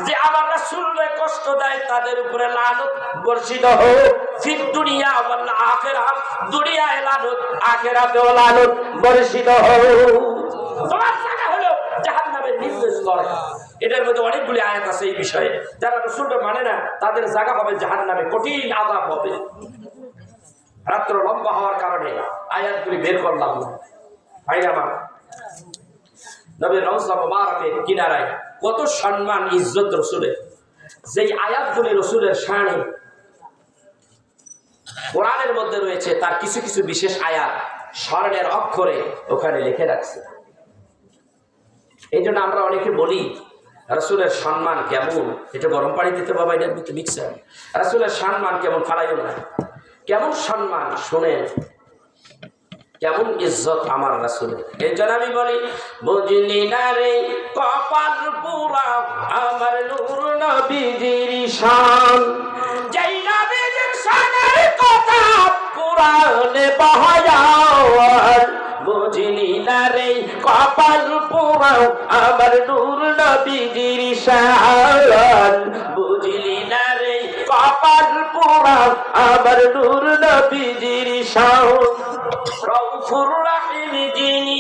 যে আমার রাসূলকে কষ্ট দেয় তাদের উপরে লানত বর্ষিত হোক ফিদ দুনিয়া ওয়াল আখিরাহ দুনিয়ায় লানত আখিরাতেও লানত বর্ষিত হোক তোমার জায়গা হলো জাহান্নামের নির্দেশ করে এটার মধ্যে অনেকগুলি আয়াত আছে এই বিষয়ে যারা রাসূলকে মানে না তাদের জায়গা হবে জাহান্নামে কঠিন আযাব হবে রাত্র লম্বা হওয়ার কারণে আয়াতগুলি বের করলাম না ভাইরা আমার নবীর রওজা মুবারকের কিনারায় কত সম্মান ইজ্জত রাসূলের যেই আয়াতগুলি রাসূলের শানে কোরআনের মধ্যে রয়েছে তার কিছু কিছু বিশেষ আয়াত স্বর্ণের অক্ষরে ওখানে লিখে রাখছে এই জন্য আমরা অনেকে বলি রাসূলের সম্মান কেমন এটা গরম পানি দিতে বাবা এটার ভিতরে মিক্সার রাসূলের সম্মান কেমন ফালাইও না কেমন সম্মান শুনেন কেমন ইজ্জত আমার রাসূলের এই জন্য আমি বলি বুঝলি না রে কপাল পুরা আমার নূর নবীজির শান যেই নবীজির শানের কথা কোরআনে বহায়ার বুঝলি না রে কপাল পুরা আমার নূর নবীজির শান বুঝলি না রে কপাল পুরা আমার নূর নবীজির শান রউফুর রহিম যিনি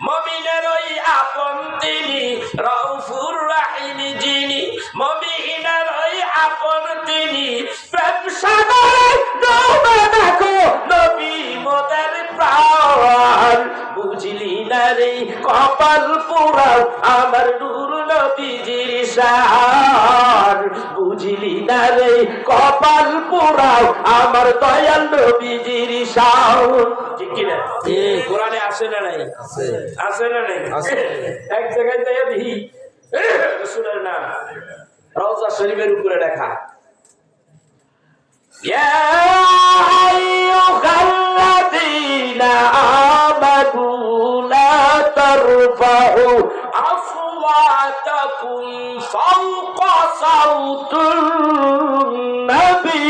মুমিনের ওই আপন তিনি রউফুর রহিম যিনি মুমিনের ওই আপন তিনি প্রেম সাগরে ডুবে দেখো নবী মোদের প্রাণ বুঝলি না রে কপাল পোড়া আমার নূর নবীজির শান বুঝলি না রে কপাল পোড়া আমার দয়াল নবীজির শান ঠিক কি না কোরআনে আছে না নাই আছে না নাই এক জায়গায় দেখি রাসূলের নাম রওজা শরীফের উপরে লেখা ইয়া আইয়ুহাল্লাযীনা আমানু লা তারফাউ আসওয়াতাকুম ফাওকা সাওতুন নবী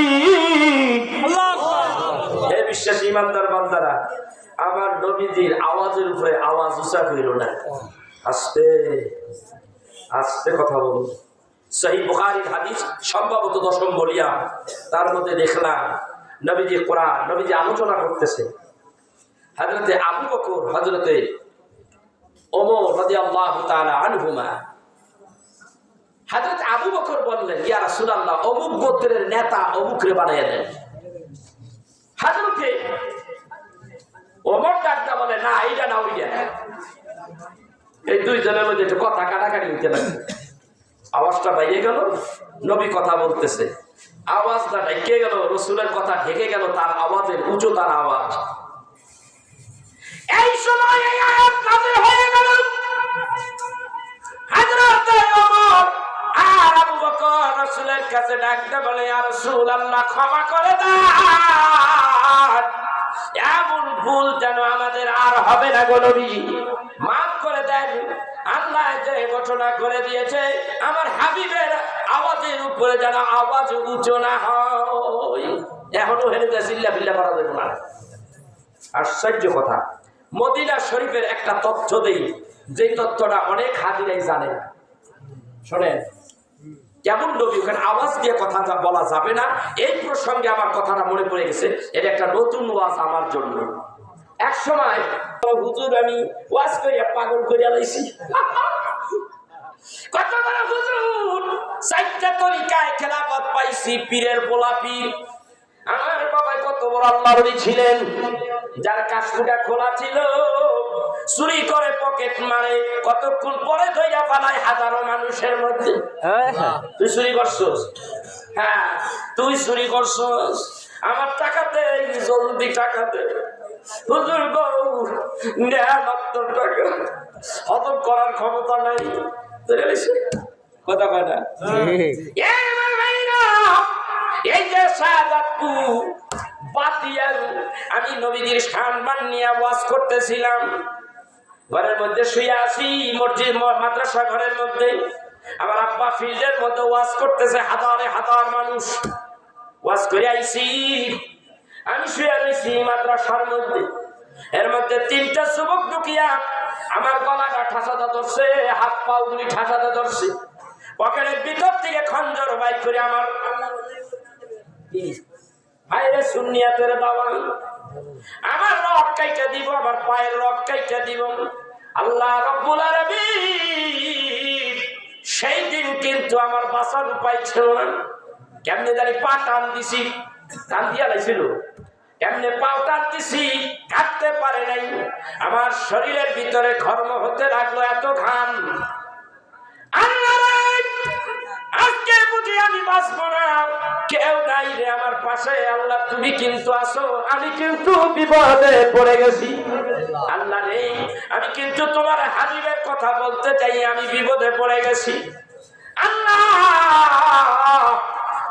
হে বিশ্বাসী ইমানদার বান্দারা আমার নবীজির আওয়াজের উপরে আওয়াজ উঁচা কইরো না আস্তে আস্তে কথা বলুন সহিহ বুখারীর হাদিস সম্ভবত 10ম বলিয়া তার মধ্যে দেখলাম নবীজি কোরআন নবীজি আলোচনা করতেছে হযরতে আবু বকর হযরতে ওমর রাদিয়াল্লাহু তাআলা আনহুমা হযরত আবু বকর বললেন ইয়া রাসূলুল্লাহ অমুক গোত্রের নেতা অমুকরে বানাইয়া দেন হযরতে ওমর ডাকটা বলে না এইটা না ওইটা এই দুইজনের মধ্যে একটু কথা কাটাকাটি হইতে লাগছে আওয়াজটা বাইরে গেল নবী কথা বলতেছে আওয়াজটা ঢেকে গেল রাসূলের কথা ঢেকে গেল তার আওয়াজের উচ্চতার আওয়াজ এই সময় এই আয়াত নাযিল হয়ে গেল হযরত ওমর আর আবু বকর রাসূলের কাছে ডাকতে বলে ইয়া রাসূলুল্লাহ ক্ষমা করে দেন এমন ভুল যেন আমাদের আর হবে না গো নবী মাফ করে দেন আল্লাহ যে ঘটনা করে দিয়েছে আমার হাবিবের আওয়াজের উপরে যেন আওয়াজ উঁচু না হয় এখনো হেরে চিল্লা বিল্লা করা যাবে না আশ্চর্য কথা মদিনা শরীফের একটা তথ্য দেই যে তথ্যটা অনেক হাজিরাই জানে না শোনেন কেমন নবী ওখানে আওয়াজ দিয়ে কথা বলা যাবে না এই প্রসঙ্গে আমার কথাটা মনে পড়ে গেছে এটা একটা নতুন ওয়াজ আমার জন্য এক সময় হুজুর আমি ওয়াজ করিয়া পাগল করিয়া লাইছি কত বড় হুজুর চারটা তরিকায় খেলাফত পাইছি পীরের পোলা পীর আমার বাবা কত বড় আল্লাহর ওলি ছিলেন যার কাশফুটা খোলা ছিল চুরি করে পকেট মারে কতক্ষণ পরে ধইরা পালায় হাজারো মানুষের মধ্যে তুই চুরি করছস হ্যাঁ তুই চুরি করছস আমার টাকাতে জলদি টাকাতে হুজুর গো নেয়ামত টাকা হজম করার ক্ষমতা নাই কথা কয় না এই যে সাদাতপুর বাতিয়াল আমি নবীজির সম্মান নিয়ে ওয়াজ করতেছিলাম ঘরের মধ্যে শুয়ে আছি মসজিদ মাদ্রাসা ঘরের মধ্যে আমার আব্বা ফিল্ডের মধ্যে ওয়াজ করতেছে হাজারে হাজার মানুষ ওয়াজ করে আইছি আমি শুয়ে রয়েছি মাদ্রাসার মধ্যে এর মধ্যে তিনটা যুবক ঢুকিয়া আমার গলাটা ঠাসাতে ধরছে হাত পাও গুলি ঠাসাতে ধরছে পকেটের ভিতর থেকে খঞ্জর বাইর করে আমার ভাইরে সুন্নিয়াতের দাওয়াল, আমার রক কাইটা দিব, আমার পায়ের রক কাইটা দিব। আল্লাহ রাব্বুল আলামিন সেই দিন কিন্তু আমার বাঁচার উপায় ছিল না। কেমনে জানি পা টান দিছি, টান দিয়া লাইছিল, কেমনে পাও টান দিছি, কাটতে পারে নাই। আমার শরীরের ভিতরে ঘর্ম হতে লাগলো, এত ঘাম। আজকে বুঝি আমি বাঁচবো না, কেউ নাই রে আমার পাশে। আল্লাহ তুমি কিন্তু আসো, আমি কিন্তু বিপদে পড়ে গেছি। আল্লাহ নেই, আমি কিন্তু তোমার হাবিবের কথা বলতে চাই, আমি বিপদে পড়ে গেছি। আল্লাহ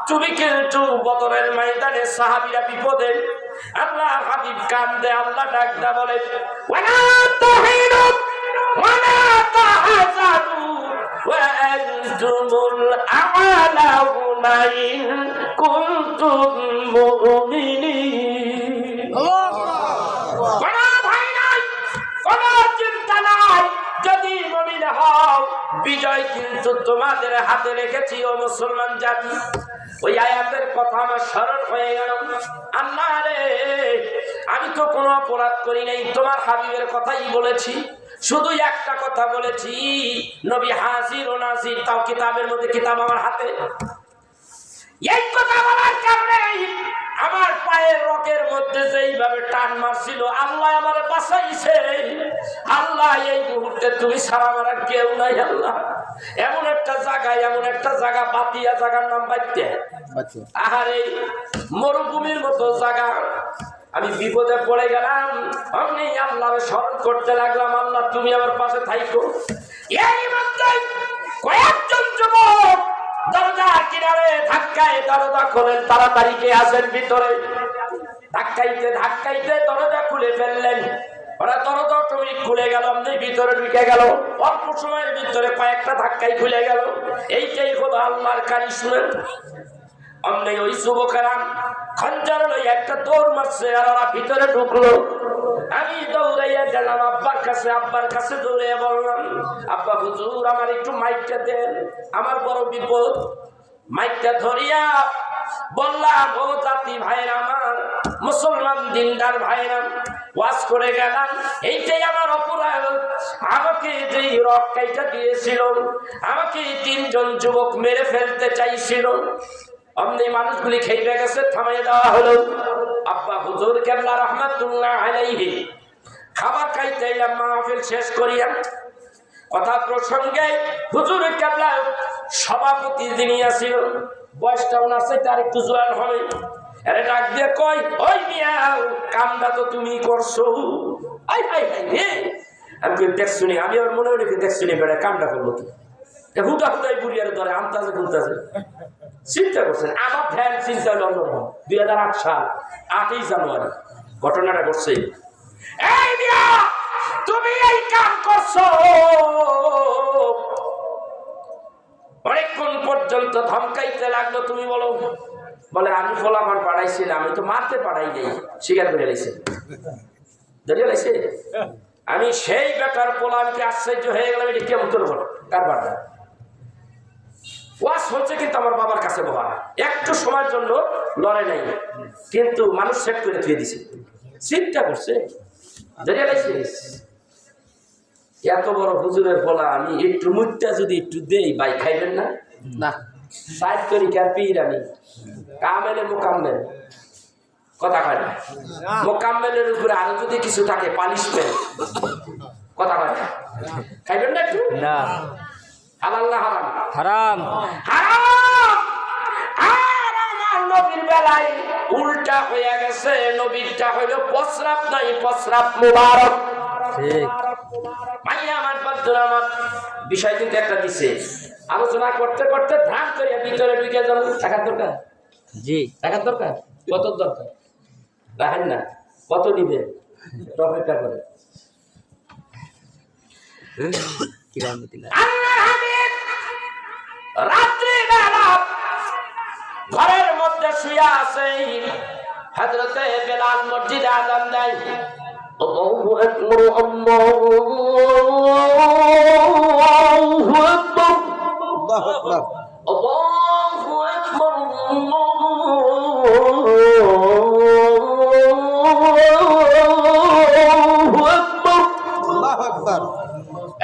তুমি কিন্তু বদরের ময়দানে সাহাবীরা বিপদে, আল্লাহ হাবিব কান্দে, আল্লাহ ডাকদা বলে ওয়ালা তাহিনু ওয়ালা তাহজানু ওয়া আনতুমুল আ'লাউনা ইন কুনতুম মুমিনিন। কোনো ভয় নাই, কোনো চিন্তা নাই, যদি মুমিন হও বিজয় কিন্তু তোমাদের হাতে রেখেছি ও মুসলমান জাতি। ওই আয়াতের কথা আমার স্মরণ হয়ে গেল। আল্লাহ রে, আমি তো কোনো অপরাধ করি নাই, তোমার হাবিবের কথাই বলেছি। শুধু একটা কথা বলেছি, নবী হাজির ও নাজির, তাও কিতাবের মধ্যে, কিতাব আমার হাতে। এই কথা বলার কারণে আমার পায়ের রকের মধ্যে যেইভাবে টান মারছিল, আল্লাহ আমার বাঁচাইছে। আল্লাহ এই মুহূর্তে তুমি ছাড়া আমার আর কেউ নাই। আল্লাহ এমন একটা জায়গা বাতিয়া, জায়গার নাম বাইতে, আহারে মরুভূমির মতো জায়গা। আমি বিপদে পড়ে গেলাম, আমি আল্লাহর স্মরণ করতে লাগলাম, আল্লাহ তুমি আমার পাশে থাইকো। এই মধ্যে কয়েকজন যুবক দরজার কিনারে ধাক্কায় দরজা খোলেন, তাড়াতাড়ি কে আসেন ভিতরে। ধাক্কাইতে ধাক্কাইতে দরজা খুলে ফেললেন। ওরা দরজা অটোমেটিক খুলে গেল, আপনি ভিতরে ঢুকে গেল। অল্প সময়ের ভিতরে কয়েকটা ধাক্কাই খুলে গেল। এইটাই হলো আল্লাহর কারিশমা। অমনি ওই যুবকেরা খঞ্জর লই একটা দৌড় মারছে, আর ওরা ভিতরে ঢুকলো। আমি দৌড়াইয়া গেলাম আব্বার কাছে, আব্বার কাছে দৌড়াইয়া বললাম, আব্বা হুজুর আমার একটু মাইকটা দেন, আমার বড় বিপদ। মাইকটা ধরিয়া বললাম, ও জাতি ভাইরা আমার, মুসলমান দিনদার ভাইরা, ওয়াজ করে গেলাম, এইটাই আমার অপরাধ। আমাকে যেই রক কাইটা দিয়েছিল, আমাকে 3 জন যুবক মেরে ফেলতে চাইছিল। অমনি মানুষগুলি খেয়ে গেছে, থামাই দেওয়া হলো। আব্বা হুজুর কেবলা রহমাতুল্লাহ আলাইহি খাবার খাইতে এলাম, মাহফিল শেষ করিয়া। কথা প্রসঙ্গে হুজুর কেবলা সভাপতি যিনি আছিল, বয়সটা ওনার চাইতে আর একটু জোয়ান হবে, আরে ডাক দিয়ে কই, ওই মিয়া কামটা তো তুমি করছো। আমি দেখছি, আমি আর মনে হলে দেখছি বেড়া কামটা করবো কি, হুটা হুটাই বুড়িয়ার ধরে আমতাছে খুলতাছে। চিন্তা করছেন, আমার ধ্যান চিন্তা হলো অন্যরকম। 2008 সাল 8ই জানুয়ারি ঘটনাটা ঘটছে। এই মিয়া তুমি এই কাম করছো। অনেকক্ষণ পর্যন্ত ধমকাইতে লাগলো। তুমি বলো, বলে আমি ফলাফল পাঠাইছিলাম, আমি তো মারতে পাঠাই নেই, স্বীকার করে লাইছে, ধরিয়ে লাইছে। আমি সেই বেটার পোলামকে আশ্চর্য হয়ে গেলাম, এটা কেমন তোর বলো কারবার। ওয়াজ হচ্ছে কিন্তু আমার বাবার কাছে বলা, একটু সময়ের জন্য লড়ে নাই, কিন্তু মানুষ সেট করে থুয়ে দিছে। চিন্তা করছে, ধরিয়ে লাইছে। এত বড় হুজুরের বলা, আমি একটু মুখটা যদি একটু দেই, ভাই খাইবেন না? না, সাইড করি কার পীর আমি, কামেলে মোকাম্মেল, কথা কয় না। মোকাম্মেলের উপরে আরো যদি কিছু থাকে পানিশমেন্ট, কথা কয় না। খাইবেন না একটু? না। হালাল না হারাম? হারাম। হারাম। আর আমার নবীর বেলায় উল্টা হয়ে গেছে। নবীরটা হইল প্রস্রাব নাই, প্রস্রাব মুবারক। ঠিক। মাইয়া আমার বন্ধুরা, আমার বিষয় কিন্তু একটা দিছে। আলোচনা করতে করতে ধ্যান করিয়া ভিতরে ঢুকে যাবো। টাকার দরকার? জি। টাকার দরকার? কত দরকার? রাখেন না, কত নিবে? অপেক্ষা করে। রাত্রি বেলা ঘরের মধ্যে শুয়ে আছে, হযরতে বেলাল মসজিদে আযান দেয়। আল্লাহু আকবার, আল্লাহু আকবার।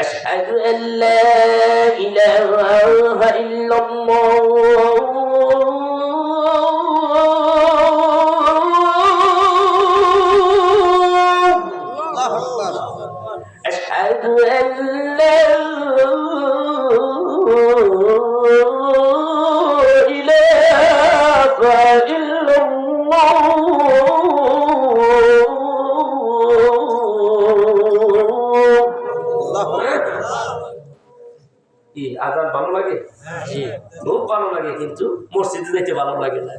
আশহাদু আল্লা ইলাহা ইল্লাল্লাহ আশহাদু আল্লা আজান ভালো লাগে, খুব ভালো লাগে, কিন্তু মসজিদে যেতে ভালো লাগে না।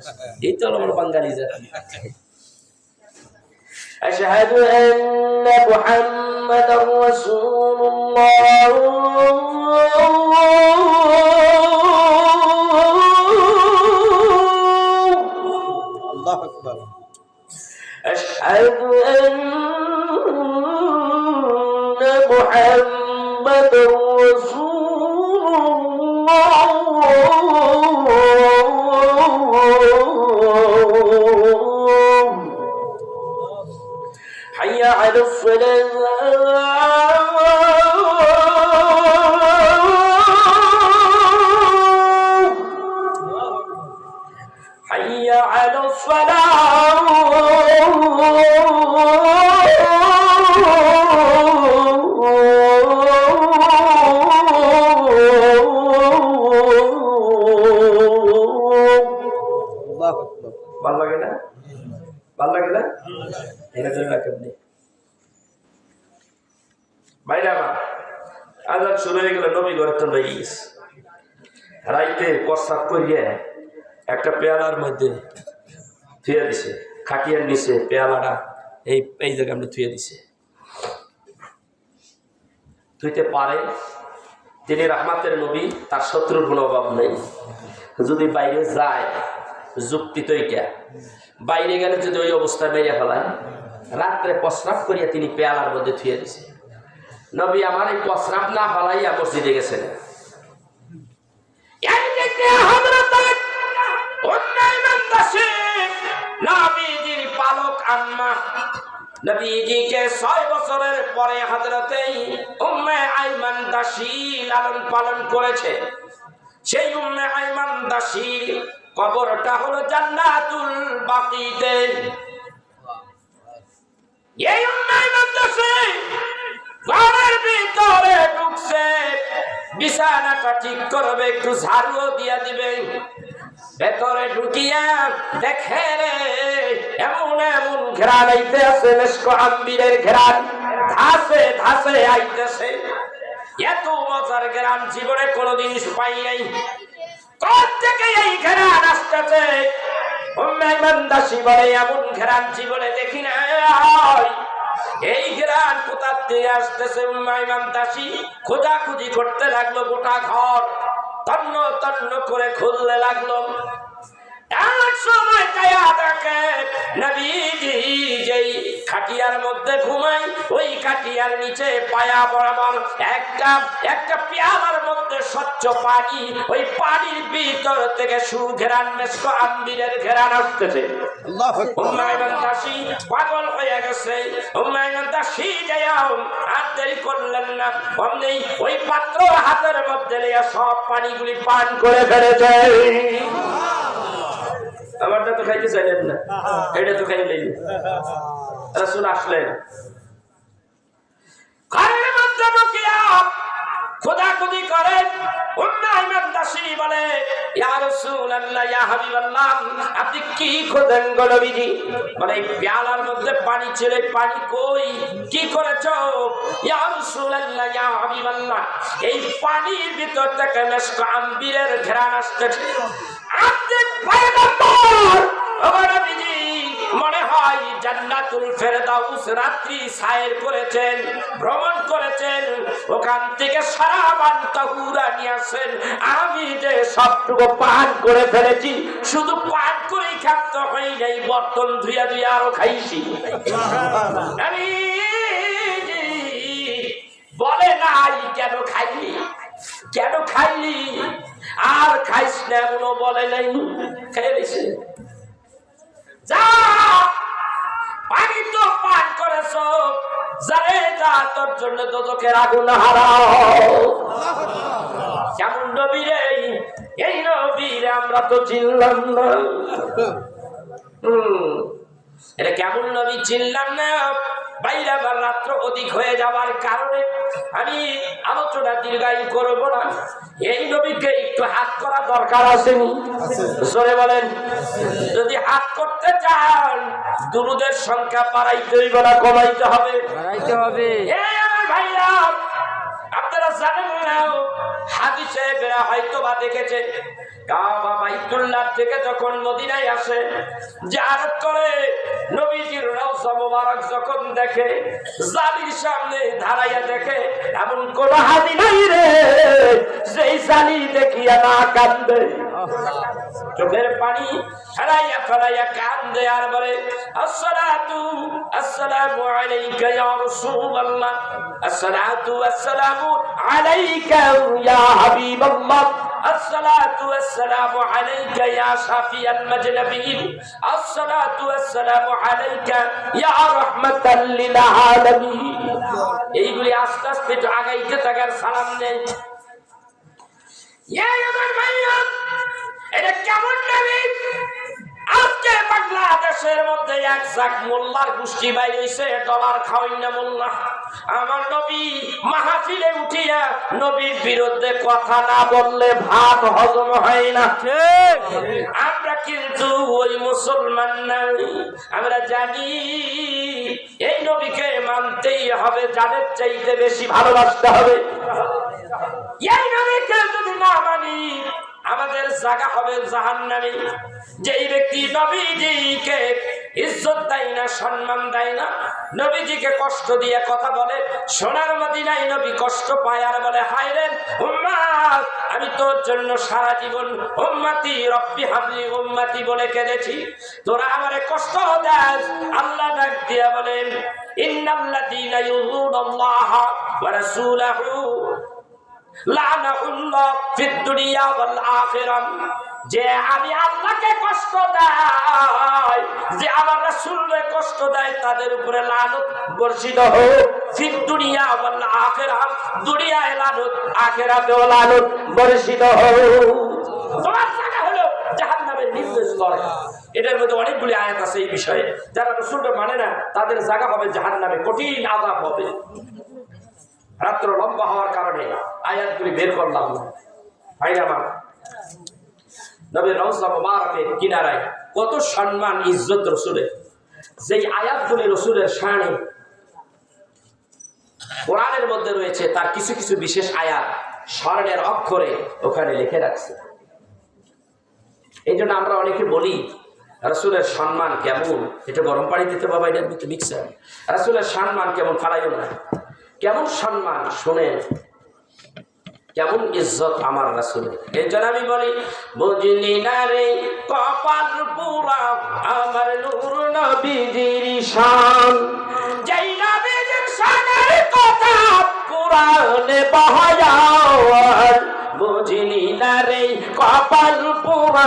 এই তো আমার বাঙালি জাতি। আশহাদু আন্না মুহাম্মাদার রাসূলুল্লাহ আল্লাহু আকবার। আশহাদু আন্না মুহাম্মাদার حي على الصلاة حي على ভালো লাগে না, ভালো লাগে না, এটা জন্য রাখবেন ভাইরা। আজান শুরু হয়ে গেল, নবী ঘরে তো লেগে গেছে। রাইতে প্রস্রাব করিয়ে একটা পেয়ালার মধ্যে থুয়ে দিছে, খাটিয়ার নিচে পেয়ালাটা এই জায়গায় আমরা থুয়ে দিছে। থুইতে পারে, তিনি রহমাতের নবী, তার শত্রুর কোনো অভাব নেই। যদি বাইরে যায়, যুক্তি তো এইটা, বাইরে গেলে যদি ওই অবস্থায় মেরে ফেলায়, রাত্রে প্রস্রাব করিয়া তিনি পেয়ালার মধ্যে থুয়ে দিছে। নবী আমার এই প্রস্রাব না ফেলাইয়া মসজিদে গেছেন। নবীজির পালক আম্মা, নবীজিকে 6 বছরের পরে হযরতে উম্মে আইমান দাসী লালন পালন করেছে। সেই উম্মে আইমান দাসীর কবরটা হলো জান্নাতুল বাকিতে। এই উম্মে আইমান দাসী ঘরের ভিতরে ঢুকছে, বিছানাটা ঠিক করবে, একটু ঝাড়ু দিয়া দিবে। ভেতরে ঢুকিয়া দেখে রে এমন এমন ঘেরান আইতে আছে, মেশকো আম্বিরের ঘেরান ধাসে ধাসে আইতেছে। এত মজার ঘেরান জীবনে কোনোদিন পাই নাই। কোত্থেকে এই ঘেরান আসতেছে? উম্মে আইমান দাসী বলে এমন ঘেরান জীবনে দেখি না। এই ঘেরান কোথা থেকে আসতেছে? উম্মে আইমান দাসী খোঁজাখুঁজি করতে লাগলো, গোটা ঘর তন্ন তন্ন করে খুলতে লাগলো। এক সময় কায়া দেখে নবীজি যেই খাটিয়ার মধ্যে ঘুমায়, ওই খাটিয়ার নিচে পায়া বরাবর একটা পেয়ালার মধ্যে স্বচ্ছ পানি, ওই পানির ভিতর থেকে সুঘেরান মেশকো আম্বিরের ঘেরান আসতেছে। উম্মে আইমান দাসী পাগল হয়ে গেছে। উম্মে আইমান দাসী যাও আর দেরি করলেন না, অমনি ওই পাত্র হাতের মধ্যে নিয়ে সব পানিগুলি পান করে ফেলেছে। আমারটা তো খাইতে চাইলেন না, এটা তো খাইলেন। রাসূল আসলেন, ঘরের মধ্যে ঢুকিয়া খোদাখুদি করেন। উম্মে আইমান দাসী বলে, ইয়া রাসূলুল্লাহ, ইয়া হাবিবাল্লাহ, আপনি কি খোঁজেন গো নবীজি? মানে এই পেয়ালার মধ্যে পানি ছিল, পানি কই, কি করেছো? ইয়া রাসূলুল্লাহ, ইয়া হাবিবাল্লাহ, এই পানির ভিতর থেকে মেশকো আম্বিরের ঘ্রাণ আসতেছে। আপনি পয়গম্বর, ও নবীজি, মনে হয় জান্নাতুল ফেরদাউস রাত্রি সায়ের করেছেন, ভ্রমণ করেছেন, ওখান থেকে সারাবান তাহুরা নিয়ে আসেন। আমি যে সবটুকু পান করে ফেলেছি, শুধু পান করেই খাদ্য হয় নাই, বর্তন ধুইয়া ধুইয়া আরো খাইছি। বলে নাই কেন খাইলি, কেন খাইলি, আর খাইস না এমন বলে নাই, খেয়ে দিছে। যা পানি তো পান করেছ, জানে যা তোর জন্য দোজখের আগুন হারাও। কেমন নবী রে এই নবীর আমরা তো চিনলাম না। এটা কেমন নবী চিনলাম না। বাইরে আবার রাত্র অধিক হয়ে যাওয়ার কারণে আমি আলোচনা দীর্ঘায়ু করবো না। এই নবীকে একটু হাত করা দরকার আসেনি? জোরে বলেন। যদি হাত করতে চান দুরূদের সংখ্যা বাড়াইতে হইবে না কমাইতে হবে? বাড়াইতে হবে। আমার ভাইরা আপনারা জানেন না, হাদিসে বেরা হয়তো বা দেখেছে, কাবা বাইতুল্লাহ থেকে যখন মদিনায় আসে জিয়ারত করে, নবীজির রওজা মোবারক যখন দেখে, জালির সামনে দাঁড়াইয়া দেখে, এমন কোন হাজি নাই রে যেই জালি দেখিয়া না কান্দে। চোখের পানি ফেলাইয়া ফেলাইয়া কান্দে আর বলে, আসসালাতু আসসালামু আলাইকা ইয়া রাসূলুল্লাহ, আসসালাতু আসসালামু আলাইকা ইয়া হাবিবাল্লাহ, আসসালাতু আসসালামু আলাইকা ইয়া শাফিয়াল মাজনবিয়িন, আসসালাতু আসসালামু আলাইকা ইয়া রাহমাতাল লিল আলামিন। এইগুলি আস্তে আস্তে একটু আগাইতে থাকার সালাম নেই। আমার ভাইয়া, এটা কেমন নবী? আজকে বাংলাদেশের মধ্যে এক জাক মোল্লার গোষ্ঠী বাইর হইছে, ডলার খাওয়াই না মোল্লা। আমার নবী মাহফিলে উঠিয়া নবীর বিরুদ্ধে কথা না বললে ভাত হজম হয় না। আমরা কিন্তু ওই মুসলমান নাই। আমরা জানি এই নবীকে মানতেই হবে, জানের চাইতে বেশি ভালোবাসতে হবে। এই নবীকে যদি না মানি আমাদের জায়গা হবে জাহান্নামে। যেই ব্যক্তি নবীজিকে ইজ্জত দেয় না, সম্মান দেয় না, নবীজিকে কষ্ট দিয়ে কথা বলে, সোনার মদিনায় নবী কষ্ট পায় আর বলে, হায় রে উম্মত, আমি তোর জন্য সারা জীবন উম্মতি রব্বি হাবলি উম্মতি বলে কেঁদেছি, তোরা আমারে কষ্ট দেস। আল্লাহ ডাক দিয়া বলেন, ইন্নাল্লাযীনা ইউযুনাল্লাহ ওয়া রাসূলাহু লানাহুল্লাহ ফিদ দুনিয়া ওয়াল আখিরাহ। যে আমি আল্লাহকে কষ্ট দেয়, যে আমার রাসূলকে কষ্ট দেয়, তাদের উপরে লানত বর্ষিত হোক। ফিদ দুনিয়া ওয়াল আখিরাহ, দুনিয়ায় লানত, আখিরাতেও লানত বর্ষিত হোক। তোমার জায়গা হলো জাহান্নামের নির্দেশ করে। এটার মধ্যে অনেকগুলি আয়াত আছে এই বিষয়ে। যারা রাসূলকে মানে না তাদের জায়গা হবে জাহান্নামে, কঠিন আযাব হবে। রাত্র লম্বা হওয়ার কারণে আয়াতগুলি বের করলাম না। ভাইরা আমার, নবীর রওজা মুবারকের কিনারায় কত সম্মান ইজ্জত রাসূলের। যেই আয়াতগুলি রাসূলের শানে কোরআনের মধ্যে রয়েছে, তার কিছু কিছু বিশেষ আয়াত স্বর্ণের অক্ষরে ওখানে লিখে রাখছে। এই জন্য আমরা অনেকে বলি রাসূলের সম্মান কেমন, এটা গরম পানি দিতে বাবা, এটার ভিতরে মিক্সার। রাসূলের সম্মান কেমন ফালাইও না, কেমন সম্মান শোনেন, কেমন ইজ্জত আমার রাসূলের। এই জন্য আমি বলি, বুঝলি না রে কপাল পুরা আমার নূর নবীজির শান, যেই নবীজির শানের কথা কোরআনে বহায়ার। বুঝলি না রে কপাল পুরা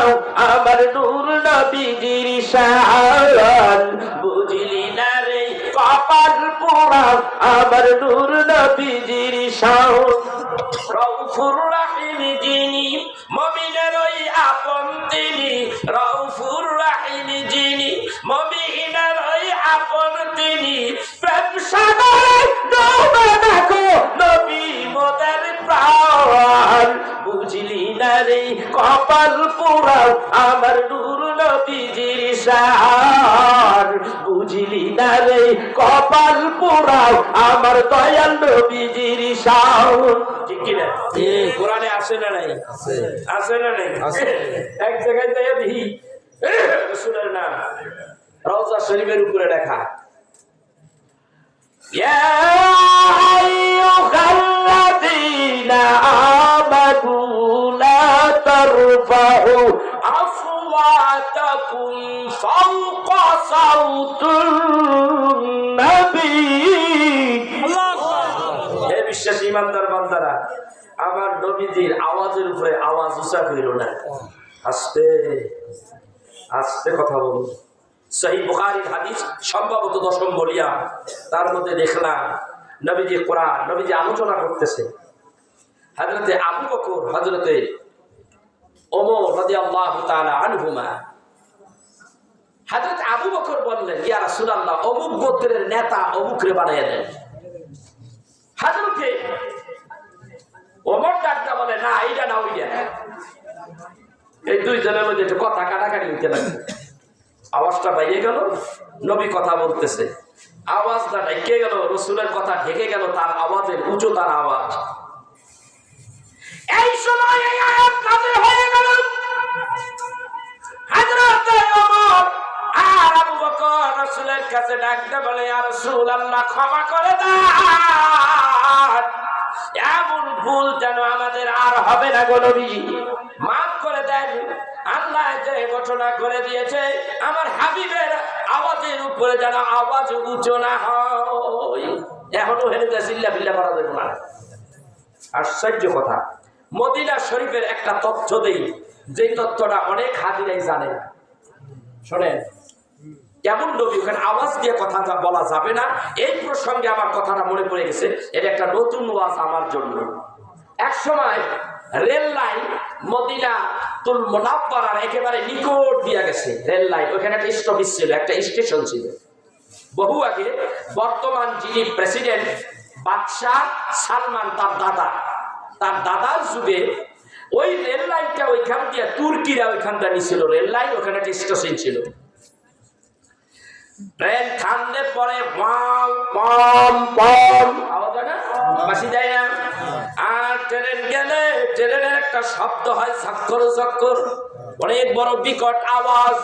আমার নূর নবীজির শান, বুঝলি না রে কপাল পুরা আমার নূর নবীজির শান। রউফুর রাহিম যিনি, মুমিনের ওই আপন তিনি। রউফুর রাহিম যিনি, মুমিনের ওই আপন তিনি। প্রেম সাগরে ডুবে দেখো নবী মোদের প্রাণ। বুঝলি না রে কপাল পোড়াও আমার নূর নবীজির শান, বুঝলি না রে কপাল পোড়াও আমার দয়াল নবীজির শান। ঠিক কি না? কোরআনে আছে না নাই? আছে না নাই? এক জায়গায় দেখি রাসূলের নাম রওজা শরীফের উপরে লেখা, ইয়া আইয়ুহাল্লাযীনা আমানু লা তারফাউ আসওয়াতাকুম ফাওকা সাওতিন নবী। হে বিশ্বাসী ইমানদার বান্দারা, আমার নবীজির আওয়াজের উপরে আওয়াজ উঁচা করিল না, আস্তে আস্তে কথা বলুন। সহিহ বুখারীর হাদিস, সম্ভবত 10ম বলিয়া। তার মধ্যে দেখলাম নবীজি কোরআন, নবীজি আলোচনা করতেছে। হযরতে আবু বকর, হযরতে ওমর রাদিয়াল্লাহু তাআলা আনহুমা। হযরত আবু বকর বললেন, ইয়া রাসূলুল্লাহ, অমুক গোত্রের নেতা অমুকরে বানাইয়া দেন। হযরতে ওমর ডাকটা বলে, না এইটা না ওইটা। এই দুইজনের মধ্যে একটু কথা কাটাকাটি হইতে লাগছে। আওয়াজটা বাইরে গেল, নবী কথা বলতেছে, আওয়াজটা ঢেকে গেল, রাসূলের কথা ঢেকে গেল তার আওয়াজের উচ্চতার আওয়াজ। এই সময় এই আয়াত নাযিল হয়ে গেল। হযরত ওমর আর আবু বকর রাসূলের কাছে ডাকতে বলে, ইয়া রাসূলুল্লাহ, ক্ষমা করে দেন, এমন ভুল যেন আমাদের আর হবে না গো নবী, মাফ করে দেন। আল্লাহ যে ঘটনা করে দিয়েছে, আমার হাবিবের আওয়াজের উপরে যেন আওয়াজ উঁচু না হয়। এখনো হেরে চিল্লা বিল্লা করা যাবে না। আশ্চর্য কথা, মদিনা শরীফের একটা তথ্য দেই, যে তথ্যটা অনেক হাজিরাই জানে না। শোনেন, কেমন নবী, ওখানে আওয়াজ দিয়ে কথা বলা যাবে না। এই প্রসঙ্গে আমার কথাটা মনে পড়ে গেছে, এটা একটা নতুন ওয়াজ আমার জন্য। এক সময় রেল লাইন মদিনা তুল মুনাওয়ারার একেবারে নিকট দিয়া গেছে রেল লাইন। ওখানে একটা স্টপেজ ছিল, একটা স্টেশন ছিল বহু আগে। বর্তমান যিনি প্রেসিডেন্ট বাদশাহ সালমান, তার দাদার যুগে ওই রেল লাইনটা ওইখান দিয়ে তুর্কিরা ওইখানটা নিছিল রেল লাইন। ওখানে একটা স্টেশন ছিল। ট্রেন থামলে পরে আওয়াজ হয় না, বাঁশি দেয় না। আর ট্রেন গেলে ট্রেনের একটা শব্দ হয়, ঝক্কর ঝক্কর, অনেক বড় বিকট আওয়াজ।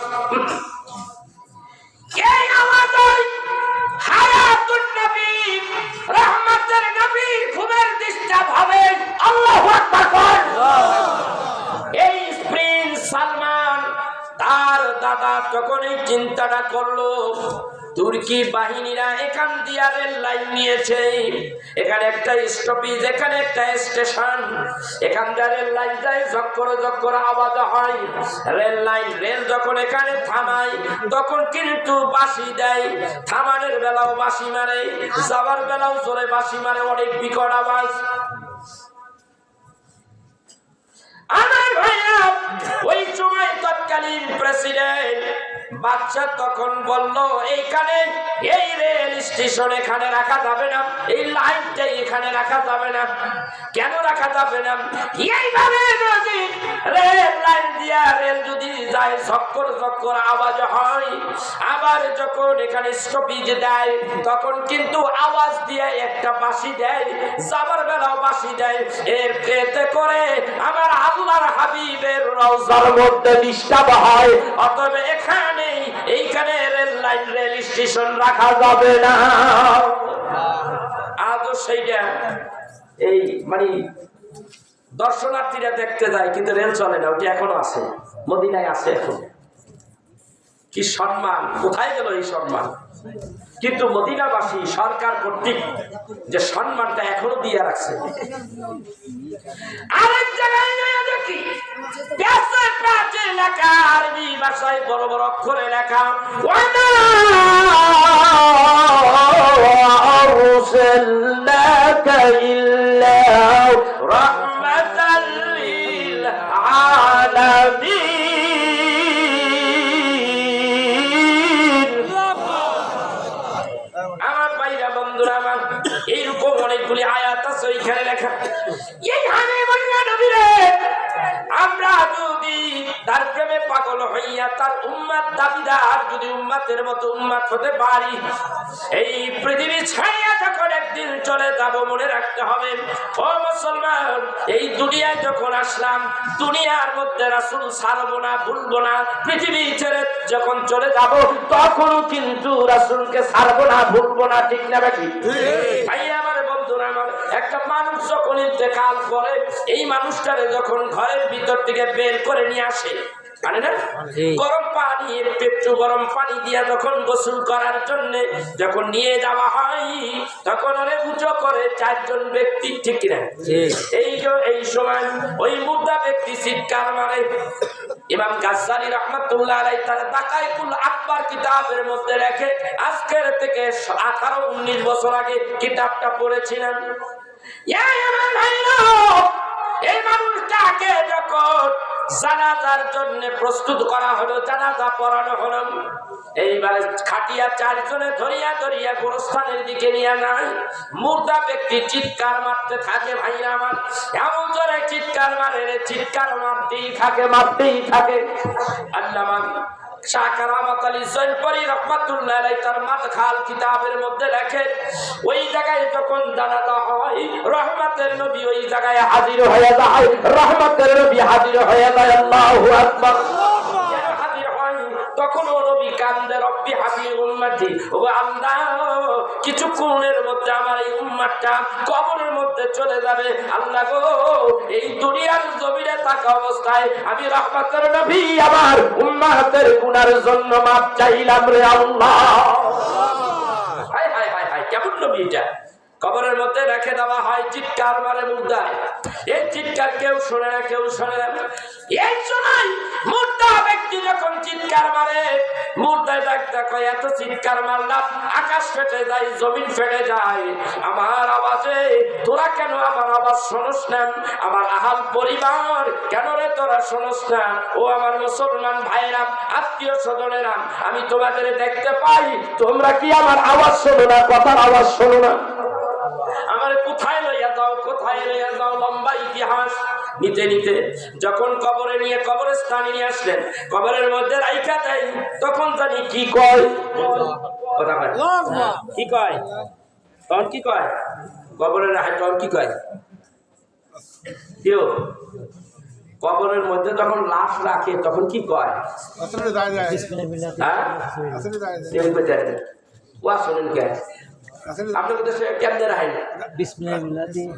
এই আওয়াজ হায়াতুন নবী, রহমতের নবী ঘুমের ডিস্টার্ব হবে। আল্লাহু আকবার। এই প্রিন্স সালমান তার দাদা তখন এই চিন্তাটা করলো, তুর্কি বাহিনীরা এখান দিয়া রেল লাইন নিয়েছে, এখানে একটা স্টপেজ, এখানে একটা স্টেশন, এখান দিয়ে রেল লাইন যায়, ঝক্কর ঝক্কর আওয়াজ হয়। রেল যখন এখানে থামায় তখন কিন্তু বাঁশি দেয়, থামানোর বেলাও বাঁশি মারে, যাবার বেলাও জোরে বাঁশি মারে, অনেক বিকট আওয়াজ। আমার ভাইয়া, ওই সময় তৎকালীন প্রেসিডেন্ট বাদশা তখন বলল, এইখানে এই রেল স্টেশন এখানে রাখা যাবে না, এই লাইনটা এখানে রাখা যাবে না। কেন রাখা যাবে না? এইভাবে যদি রেল লাইন দিয়া রেল যদি যায়, ঝক্কর ঝক্কর আওয়াজ হয়, আবার যখন এখানে স্টপেজ দেয় তখন কিন্তু আওয়াজ দিয়ে একটা বাঁশি দেয়, যাবার বেলাও বাঁশি দেয়। এর এতে করে আমার আল্লাহর হাবিবের রওজার মধ্যে ডিস্টার্ব হয়। অতএব এইখানে রেল লাইন, রেল স্টেশন রাখা যাবে না। আজও সেইটা এই মানে দর্শনার্থীরা দেখতে যায়, কিন্তু রেল চলে না, ওটি এখনো আছে, মদিনায় আছে এখন। কি সম্মান, কোথায় গেল এই সম্মান? কিন্তু মদিনাবাসী সরকার কর্তৃক যে সম্মানটা এখনো দিয়ে রাখছে। আরেক জায়গায় দেখি লেখা, আরবি ভাষায় বড় বড় অক্ষরে লেখা, রাহমাতাল লিল আলামিন। আমার ভাইরা, বন্ধুরা আমার, এইরকম অনেকগুলি আয়াত আছে ওইখানে লেখা। এই হাবিবুল্লাহ নবীরে আমরা যদি তার প্রেমে পাগল হইয়া তার উম্মত দাবিদার যদি উম্মতের মতো উম্মত হতে পারি, এই পৃথিবী ছাড়িয়া যখন একদিন চলে যাব, মনে রাখতে হবে ও মুসলমান, এই দুনিয়ায় যখন আসলাম, দুনিয়ার মধ্যে রাসূল ছাড়বো না, ভুলবো না। পৃথিবী ছেড়ে যখন চলে যাব তখনও কিন্তু রাসূলকে ছাড়বো না, ভুলবো না। ঠিক না বেশি? ভাই আমার, বন্ধুরা আমার, একটা মানুষ যখন ইন্তেকাল করে, এই মানুষটারে যখন ঘরের ভিতর থেকে বের করে নিয়ে আসে, মানে না, গরম পানি, পেট্রো গরম পানি দিয়া যখন গোসল করার জন্য যখন নিয়ে যাওয়া হয়, তখন অনেক উঁচু করে চারজন ব্যক্তি, ঠিক কিনা, এই এইদিকে এই সময় ওই মুর্দা ব্যক্তি চিৎকার মারে। ইমাম গাজ্জালী রাহমাতুল্লাহ আলাইহি তার দাকাইকুল আকবার কিতাবের মধ্যে লেখে, আজকের থেকে 18-19 বছর আগে কিতাবটা পড়েছিলাম। এই মানুষটাকে যখন জানাজার জন্য প্রস্তুত করা হলো, জানাজা পড়ানো হলো, এইবারে খাটিয়া 4 জনে ধরিয়া ধরিয়া গোরস্থানের দিকে নিয়ে যায়। মুর্দা ব্যক্তি চিৎকার মারতে থাকে। ভাইরা আমার, এমন জোরে চিৎকার মারে, চিৎকার মারতেই থাকে, মারতেই থাকে। আল্লামা শাহ কারামত আলী জয়পুরি রাহমাতুল্লাহ আলাইহি তার মাদখাল কিতাবের মধ্যে লেখে, ওই জায়গায় যখন জানাজা হয়, রহমতের নবী ওই জায়গায় হাজির হয়ে যায়। রহমতের নবী হাজির হয়ে যায়। আল্লাহু আকবার। হাজির হয় তখন নবী কান্দে, রব্বি হাবিব উম্মতি, ও আল্লাহ কিছুক্ষণের মধ্যে আমার এই উম্মতটা কবরের মধ্যে চলে যাবে। আল্লাহ গো, এই দুনিয়ার জমিনে থাকা অবস্থায় আমি রহমতের নবী আমার উম্মতের গুনার জন্য মাপ চাইলাম রে আল্লাহ। হায় হায় হায় হায়, কেমন নবী এটা! কবরের মধ্যে রেখে দেওয়া হয়, চিৎকার মারে মুর্দা। এই চিৎকার কেউ শোনে না, কেউ শোনে না। এই সময় মুর্দা ব্যক্তি যখন চিৎকার মারে, মুর্দায় ডাকতে কয়, এত চিৎকার মারলাম আকাশ ফেটে যায়, জমিন ফেটে যায় আমার আওয়াজে, তোরা কেন আমার আওয়াজ শোনস না? আমার আহাল পরিবার কেন রে তোরা শোনস না? ও আমার মুসলমান ভাইরা, আত্মীয় স্বজনেরা, আমি তোমাদের দেখতে পাই, তোমরা কি আমার আওয়াজ শোনো না? কথার আওয়াজ শোনো না? আমার কোথায় লইয়া যাও, কোথায় লইয়া যাও? লম্বা ইতিহাস নিতে নিতে যখন কবরে নিয়ে কবরস্থানে নিয়ে আসলেন, কবরের মধ্যে রাইখা দেয়, তখন জানি কি কয়, কথা কয় কি কয়, তখন কি কয়, কবরের রাখে তখন কি কয়, কেউ কবরের মধ্যে যখন লাশ রাখে তখন কি কয়, ওয়া শোনেন কে আপনাদের দেশে কেমনে রাখেন? বিসমিল্লাহ দিয়ে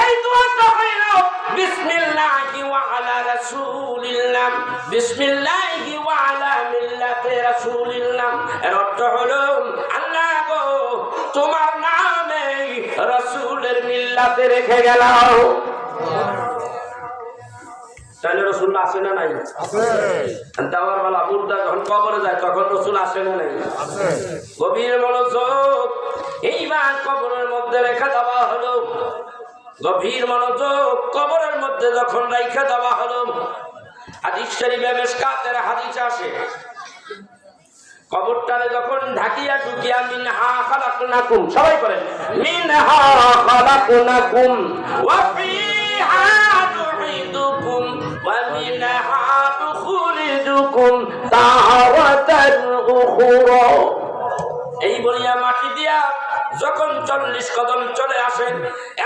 এই দোয়াটা হইলো বিসমিল্লাহি ওয়া আলা রাসূলিল্লাহ, বিসমিল্লাহি ওয়া আলা মিল্লাতি রাসূলিল্লাহ। এর অর্থ হলো, আল্লাহ গো, তোমার নামে রাসূলের মিল্লাতে রেখে গেলাম। তাহলে রসুল আসে না নাই? দেওয়ার বেলা মুর্দা যখন কবরে যায় তখন রসুল আসে না নাই? গভীর মনোযোগ। এইবার কবরের মধ্যে রেখে দেওয়া হলো, গভীর মনোযোগ। কবরের মধ্যে যখন রেখে দেওয়া হলো, হাদিস শরীফে মিশকাতের হাদিস আসে, কবরটারে যখন ঢাকিয়া ঢুকিয়া মিনহা খালাকনাকুম, সবাই করেন মিনহা খালাকনাকুম ওয়া ফিহা নুঈদুকুম ওয়া মিনহা নুখরিজুকুম তারাতান উখরা। এই বলিয়া মাটি দিয়া যখন 40 কদম চলে আসেন,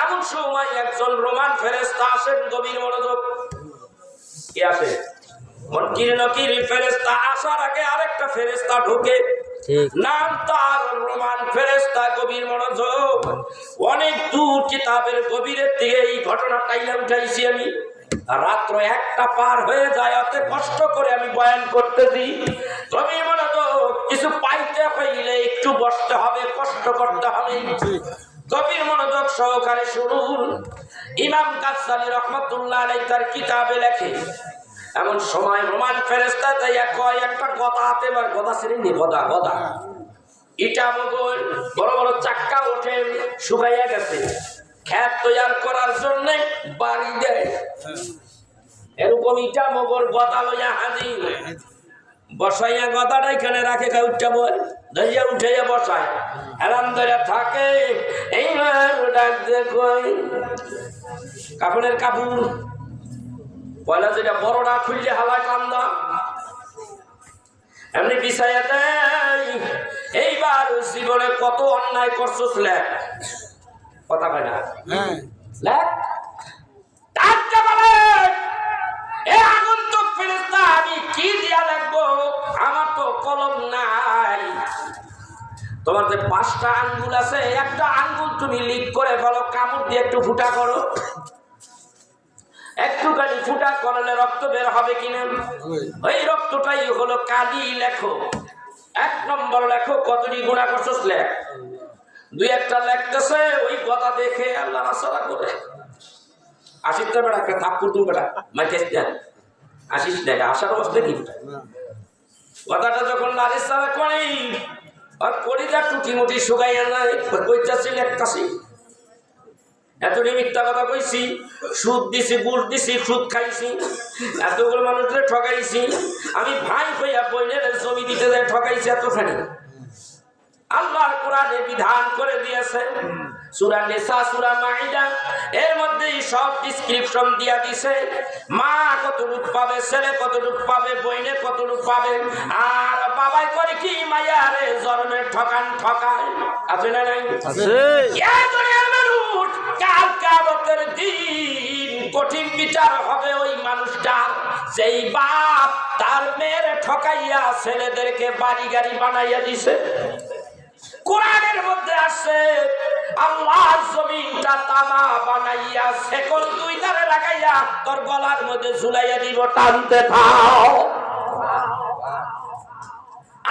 এমন সময় একজন রোমান ফেরেশতা আসেন। গভীর মনোযোগ। কি আসে? মনকির নকির ফেরেশতা আসার আগে আরেকটা ফেরেশতা ঢোকে, নাম তার রোমান ফেরেশতা। গভীর মনোযোগ। অনেক দূর কিতাবের গভীরের থেকে এই ঘটনাটাইলে উঠাইছি আমি। রাত্র 1টা পার হয়ে যায়, অত কষ্ট করে আমি বয়ান করতেছি। গভীর মনোযোগ। কিছু পাইতে হইলে একটু বসতে হবে, কষ্ট করতে হবে। গভীর মনোযোগ সহকারে শুনুন। ইমাম গাজ্জালী রাহমাতুল্লাহ আলাইহি তার কিতাবে লেখে, এমন সময় রোমান ফেরেশতা যাইয়া কয়, একটা গদা হাতে, বা গদা শ্রেণী গদা, গদা ইটা মগর বড় বড় চাক্কা ওঠে, শুকাইয়া গেছে, খেত তৈয়ার করার জন্য বাড়ি দেয়। এরকম ইটা মগর গদা লইয়া হাজির, বসাইয়া গদাটা এখানে রাখে, উঠা বল ধরিয়া উঠাইয়া বসায়, হেরান ধরে থাকে। এইবার ডাক দেখই কাপড়ের কাপড় পয়লা যেটা বড়টা খুললে হালা কান্দা এমনি বিছাইয়া দেয়। এইবার জীবনে কত অন্যায় করছস লেখ, কথা কয় না লেখ, ডাকতে বলে এ আগন্তুক ফেরেশতা, আমি কি দিয়া লিখবো? আমার তো কলম নাই। তোমার যে 5টা আঙ্গুল আছে, একটা আঙ্গুল তুমি লিক করে ফেলো, কামড় দিয়ে একটু ফুটা করো। একটুখানি ফুটা করলে রক্ত বের হবে কিনা? ওই রক্তটাই হলো কালি। লেখো 1 নম্বর, লেখো কতটি গুনাহ করছস লেখ। দুই একটা লেখতেছে, ওই কথা দেখে আল্লাহ নাসারা করে আসিস তো বেড়া, একটা থাপ্পুর তুমি বেটা মাইকেস দেন, আসিস দেখা আসার অবস্থা কি কথাটা যখন নারিশ সারা করি আর কলিজা টুটি মুটি শুকাইয়া নাই, কইতাছি লেখতাছি, এতটি মিথ্যা কথা কইছি, সুদ দিছি, বুট দিছি, সুদ খাইছি, এতগুলো মানুষদের ঠকাইছি, আমি ভাই হইয়া বইনের জমি দিতে যায় ঠকাইছি এতখানি। আল্লাহর কোরআনে বিধান করে দিয়েছে, সূরা নিসা, সূরা মাইদা, এর মধ্যে সব ডেসক্রিপশন দিয়া দিছে, মা কতটুক পাবে, ছেলে কতটুক পাবে, বইনে কতটুক পাবে, আর বাবাই করে কি মায়ারে জন্মে ঠকান ঠকায়, আছে না নাই? আছে। এই দুনিয়ার মানুষ কাল কিয়ামতের দিন কঠিন বিচার হবে ওই মানুষটার, যেই বাপ তার মেয়ের ঠকাইয়া ছেলেদেরকে বাড়ি গাড়ি বানাইয়া দিছে। কোরআনের মধ্যে আসছে আল্লাহ জমিনটা তামা বানাইয়া সেকল দুই ধারে লাগাইয়া তোর গলার মধ্যে ঝুলাইয়া দিব, টানতে থাও।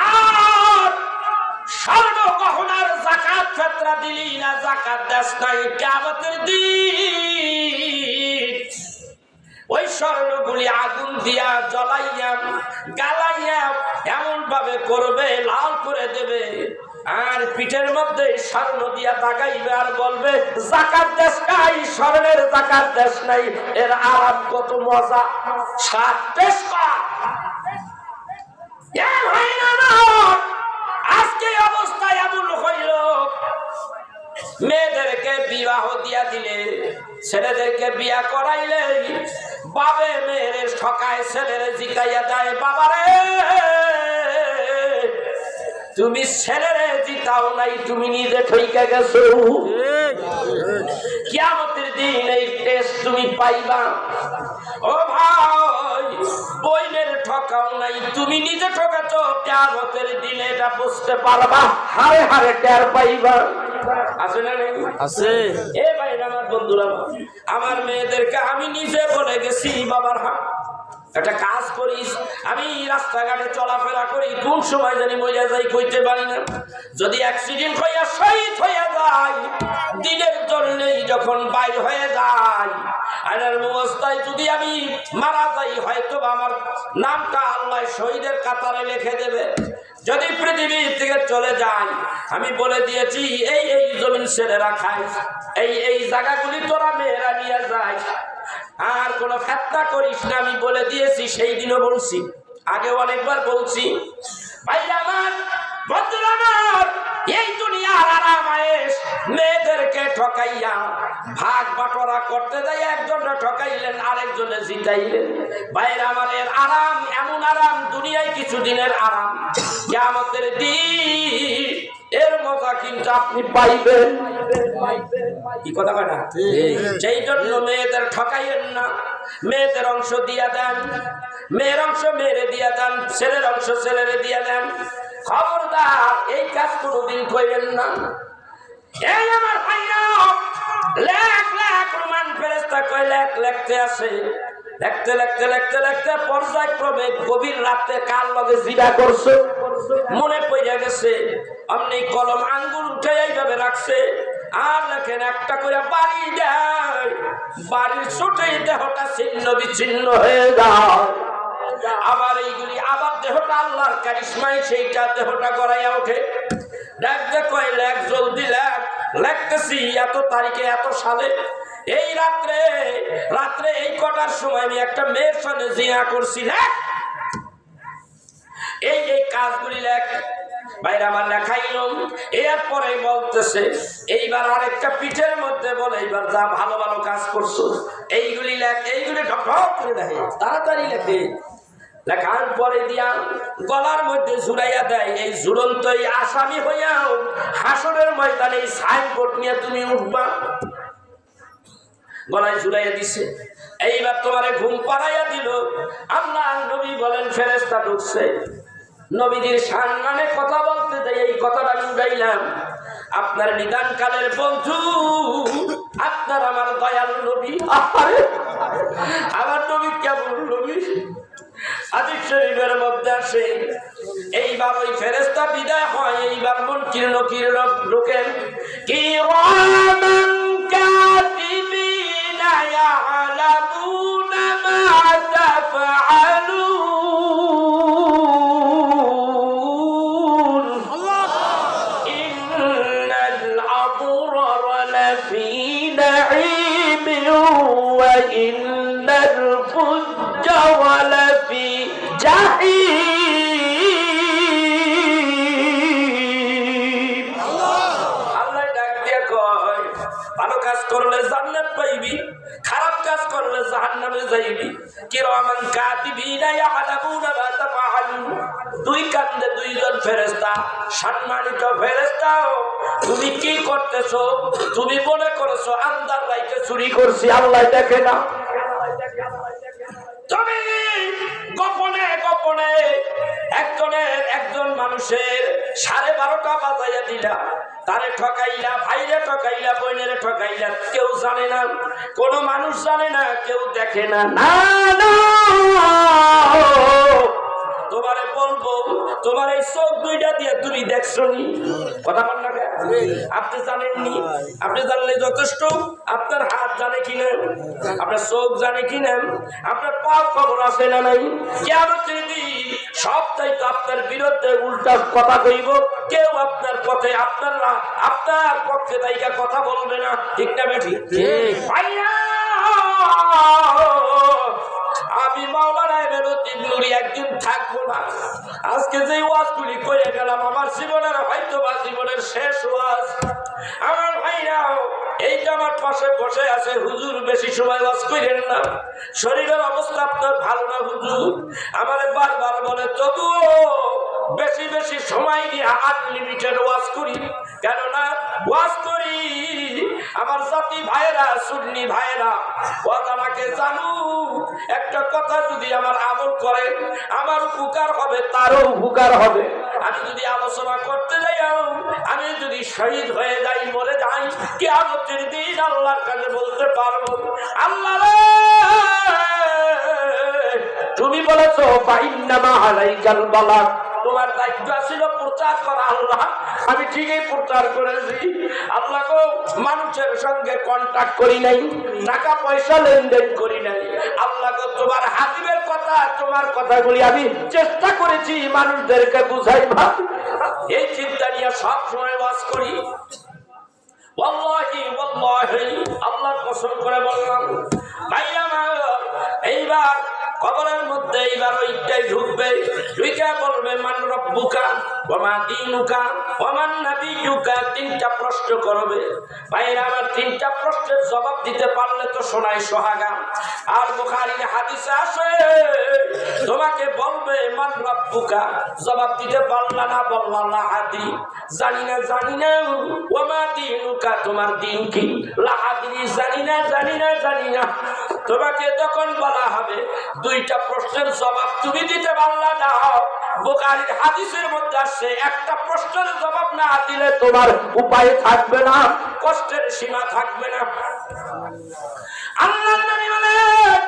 আর স্বর্ণ গহনার যাকাত ফিতরা দিলি না, যাকাত দেস নাই, কিয়ামতের দিন ওই স্বর্ণগুলি আগুন দিয়া জ্বলাইয়া গালাইয়া এমন ভাবে করবে, লাল করে দেবে, আর পিঠের মধ্যে স্বর্ণ দিয়া দাগাইবে আর বলবে যাকাত দেশ নাই, স্বর্ণের যাকাত দেশ নাই, এর আরাম কত মজা, স্বাদ টেস্ট কর। আজকে অবস্থায় এমন হইল, মেয়েদেরকে বিবাহ দিয়া দিলে, ছেলেদেরকে বিয়া করাইলে, বাবে মেয়ের ঠকায়, ছেলের জিতাইয়া দেয়, বাবারে তুমি ছেলেরে জিতাও নাই, তুমি নিজে ঠইকা গেছো। কিয়ামতের দিন এই টেস্ট তুমি পাইবা। ও ভাই, বইনের ঠকাও নাই, তুমি নিজে ঠকাছো, কিয়ামতের দিনে এটা বুঝতে পারবা, হারে হারে টের পাইবা। আছে না নাই? আছে। এ ভাই আমার বন্ধুরা, আমার মেয়েদেরকে আমি নিজে বলে গেছি, বাবার একটা কাজ করিস, আমি রাস্তাঘাটে চলাফেরা করি, কোন সময় জানি মরিয়া যাই কইতে পারি না, যদি অ্যাক্সিডেন্ট হইয়া শহীদ হইয়া যায়, দিনের জন্যই যখন বাইর হয়ে যায়, আইনের অবস্থায় যদি আমি মারা যাই, হয়তো আমার নামটা আল্লাহ শহীদের কাতারে লিখে দেবে। যদি পৃথিবী থেকে চলে যায়, আমি বলে দিয়েছি এই এই জমিন ছেলেরা খায়, এই এই জায়গাগুলি তোরা মেয়েরা নিয়ে যায়, আর কোন ফিতনা করিস না, আমি বলে দিয়েছি। সেই দিনও বলছি, আগে অনেকবার বলছি। ভাই আমার, বন্ধুরা আমার, এই দুনিয়ার আরাম আয়েশ মেয়েদেরকে ঠকাইয়া ভাগ বাটোয়ারা করতে যাই, একজনে ঠকাইলেন, আরেকজনে জিতাইলেন। ভাইরা আমার, এর আরাম এমন আরাম, দুনিয়ায় কিছুদিনের আরাম, কিয়ামতের দিন এর মজা কিন্তু আপনি পাইবেন। কি কথা কয় না? সেই জন্য মেয়েদের ঠকাইয়েন না, মেয়েদের অংশ দিয়া দেন, মেয়ের অংশ মেয়েরে দিয়া দেন, ছেলের অংশ ছেলেরে দিয়া দেন। খবরদার এই কাজ কোনোদিন কইবেন না। এই আমার ভাইরা, লেখ লেখ রোমান ফেরেশতা কয় লেখ লেখতে আসে, লেখতে লেখতে লেখতে লেখতে পর্যায়ক্রমে গভীর রাতে কার লগে জিরা করছে মনে পড়ে গেছে, অমনি কলম আঙ্গুল উঠে এইভাবে রাখছে, আর লেখেন একটা করে বাড়ি দেয়, বাড়ির ছোটই দেহটা ছিন্ন বিচ্ছিন্ন হয়ে যায়। আবার এইগুলি আবার দেহটা আল্লাহর কারিশমায় সেইটা দেহটা গড়াইয়া ওঠে। দেখতে কয় লেখ, জলদি লেখ। লেখতেছি এত তারিখে এত সালে, এই রাত্রে রাত্রে এই কটার সময় আমি একটা মেয়ের সঙ্গে জিনা করছি। লেখ, এই এই কাজগুলি লেখ। বাইরে আমার লেখাইল, এরপরে বলতেছে এইবার আরেকটা পিঠের মধ্যে বলে, এইবার যা ভালো ভালো কাজ করছো এইগুলি লেখ, এইগুলি ঢক ঢক করে দেখে, তাড়াতাড়ি লেখে। লেখার পরে দিয়া গলার মধ্যে ঝুলাইয়া দেয়, এই ঝুলন্ত এই আসামি হইয়াও হাসরের ময়দানে এই সাইনবোর্ড নিয়ে তুমি উঠবা। গলায় ঝুলাইয়া দিছে, এইবার তোমারে ঘুম পাড়াইয়া দিল। আল্লাহ নবী বলেন ফেরেশতা ঢুকছে, নবীজির সম্মানে কথা বলতে যাই এই কথাটা আমি উঠাইলাম। আপনার নিদান কালের বন্ধু, আপনার আমার দয়াল নবী, আমার নবী কেমন নবী? হাদিস শরীফের মধ্যে আসে এইবার ওই ফেরেশতা বিদায় হয়, এইবার মুনকির নকির ঢোকেন। কিরামান কাতিবিনা ইয়ালামুনা মা তাফআলুন ইন্নাল আবরারা লাফি নাঈমিন ওয়া ইন্নাল ফুজ্জারা লাফি জাহিম। আল্লাহ ডাক দিয়ে কয়, ভালো কাজ করলে জান্নাত পাইবি, খারাপ কাজ করলে জাহান্নামে যাইবি। কিরামান কাতিবিনা ইয়ালামুনা মা তাফআলুন। দুই কান্দে দুইজন ফেরেশতা, সম্মানিত ফেরেশতা, তুমি কি করতেছো? তুমি মনে করেছো আন্দার রাইতে চুরি করছি, আল্লাহ দেখে না? তুমি গোপনে গোপনে একজন মানুষের 12:30 বাজাইয়া দিলা, তারে ঠকাইলা, ভাইরে ঠকাইলা, বোনেরে ঠকাইলা, কেউ জানে না, কোন মানুষ জানে না, কেউ দেখে না। না না, তোমারে বলবো, তোমার এই চোখ দুইটা দিয়ে তুমি দেখছো নি? কথা বল না, আপনি জানেননি? আপনি জানলে যথেষ্ট। আপনার হাত জানে কিনা, আপনার চোখ জানে কিনা, আপনার পা খবর আছে না নাই? কিয়ামতের দিন সব চাইতো আপনার বিরুদ্ধে উল্টা কথা কইব, কেউ আপনার পথে আপনার পক্ষে দায়িকা কথা বলবে না। ঠিক না বেঠি? ভাইয়া, আমি মাওলানা লতিফ নুরি একদিন থাকবো না। আজকে যে ওয়াজগুলি করে গেলাম আমার জীবনের হয়তো বা জীবনের শেষ ওয়াজ। আমার ভাইরাও এইটা আমার পাশে বসে আছে, হুজুর বেশি সময় ওয়াজ করেন না, শরীরের অবস্থা আপনার ভালো না হুজুর। আমারে বারবার বলে, তবুও বেশি বেশি সময় দিয়ে আনলিমিটেড ওয়াজ করি। কেননা ওয়াজ করি আমার জাতি ভাইরা, সুন্নি ভাইরা, ওয়াজ আমাকে জানু। একটা কথা যদি আমার আমল করে, আমার উপকার হবে, তারও উপকার হবে। আমি যদি আলোচনা করতে যাই, আমি যদি শহীদ হয়ে যাই, মরে যাই, কিয়ামতের দিন আল্লাহর কাছে বলতে পারবো, আল্লাহ রে, তুমি বলেছো ফাইন্নামা আলাইকাল বালাগ, তোমার দায়িত্ব ছিল প্রচার করা। আল্লাহ, আমি ঠিকই প্রচার করেছি। আল্লাহ গো, মানুষের সঙ্গে কন্টাক্ট করি নাই, টাকা পয়সা লেনদেন করি নাই। আল্লাহ গো, তোমার হাবিবের কথা, তোমার কথাগুলি আমি চেষ্টা করেছি মানুষদেরকে বুঝাইবা। এই চিন্তা নিয়ে সব সময় ওয়াজ করি। ওয়াল্লাহি ওয়াল্লাহি, আল্লাহর কসম করে বললাম, ভাইয়া এইবার কবরের মধ্যে এইবার ওইটাই ঢুকবে, ঢুকে বলবে মান রব্বুকা ওয়া মা দীনুকা ওয়া মান নাবিয়ুকা। তিনটা প্রশ্ন করবে। ভাইরা আমার, তিনটা প্রশ্নের জবাব দিতে পারলে তো শোনাই সোহাগা। আর বুখারীর হাদিসে আছে, তোমাকে বলবে মান রব্বুকা, জবাব দিতে পারলা না, বললা লা আদি, জানি না জানি না। ওয়া মা দীনুকা, তোমার দিন কি? লা আদি, জানি না জানি না জানি না। তোমাকে যখন বলা হবে দুইটা প্রশ্নের জবাব তুমি দিতে পারলা না, বুখারীর হাদিসের মধ্যে আসছে, একটা প্রশ্নের জবাব না দিলে তোমার উপায় থাকবে না, কষ্টের সীমা থাকবে না। আল্লাহর নবী বলেন,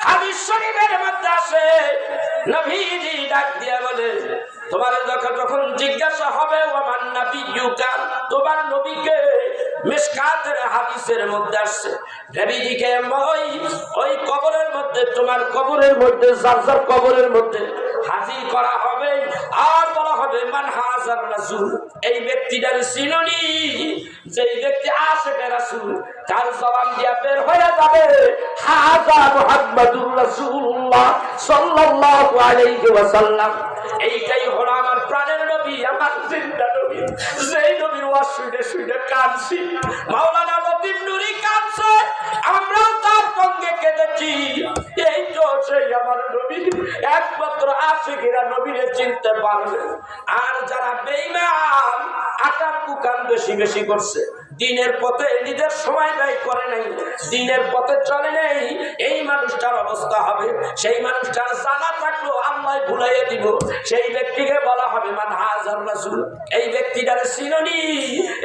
হাদিস শরীফের মধ্যে আছে, নবীজি ডাক দিয়া বলে, তোমার যখন জিজ্ঞাসা হবে ওমান নাবিয়ুকা, তোমার নবীকে, মিশকাতের হাদিসের মধ্যে আসছে, নবীজিকে ওই কবরের মধ্যে, তোমার কবরের মধ্যে, যার কবরের মধ্যে হাজির করা হবে। আর বলা হবে মান হাজার রাসূল, এই ব্যক্তিটার চিনুনি, যেই ব্যক্তি আশিকে রাসূল, তার জবান দিয়া বের হয়ে যাবে হাজা মুহাম্মাদুর রাসূলুল্লাহ সাল্লাল্লাহু আলাইহি ওয়াসাল্লাম। এইটাই হলো আমার প্রাণের নবী, আমার জিন্দা নবী, যেই নবীর ওয়াজ শুনে শুনে কাঁদছি। মাওলানা লতিফ নুরি কাঁদছে, আমরাও তার সঙ্গে কেঁদেছি। এই তো সেই আমার নবী, একমাত্র আশিকেরা নবীরে চিনতে পারবে। আর যারা বেঈমান, আকার কুকান বেশি বেশি করছে, দিনের পথে নিজের সময় ব্যয় করে নাই, দিনের পথে চলে নেই, এই মানুষটার অবস্থা হবে, সেই মানুষটার জানা থাকলো আল্লাহ ভুলাইয়ে দিব। সেই ব্যক্তিকে বলা হবে মান হাজার রাসূল, এই ব্যক্তিটার চিনুনি।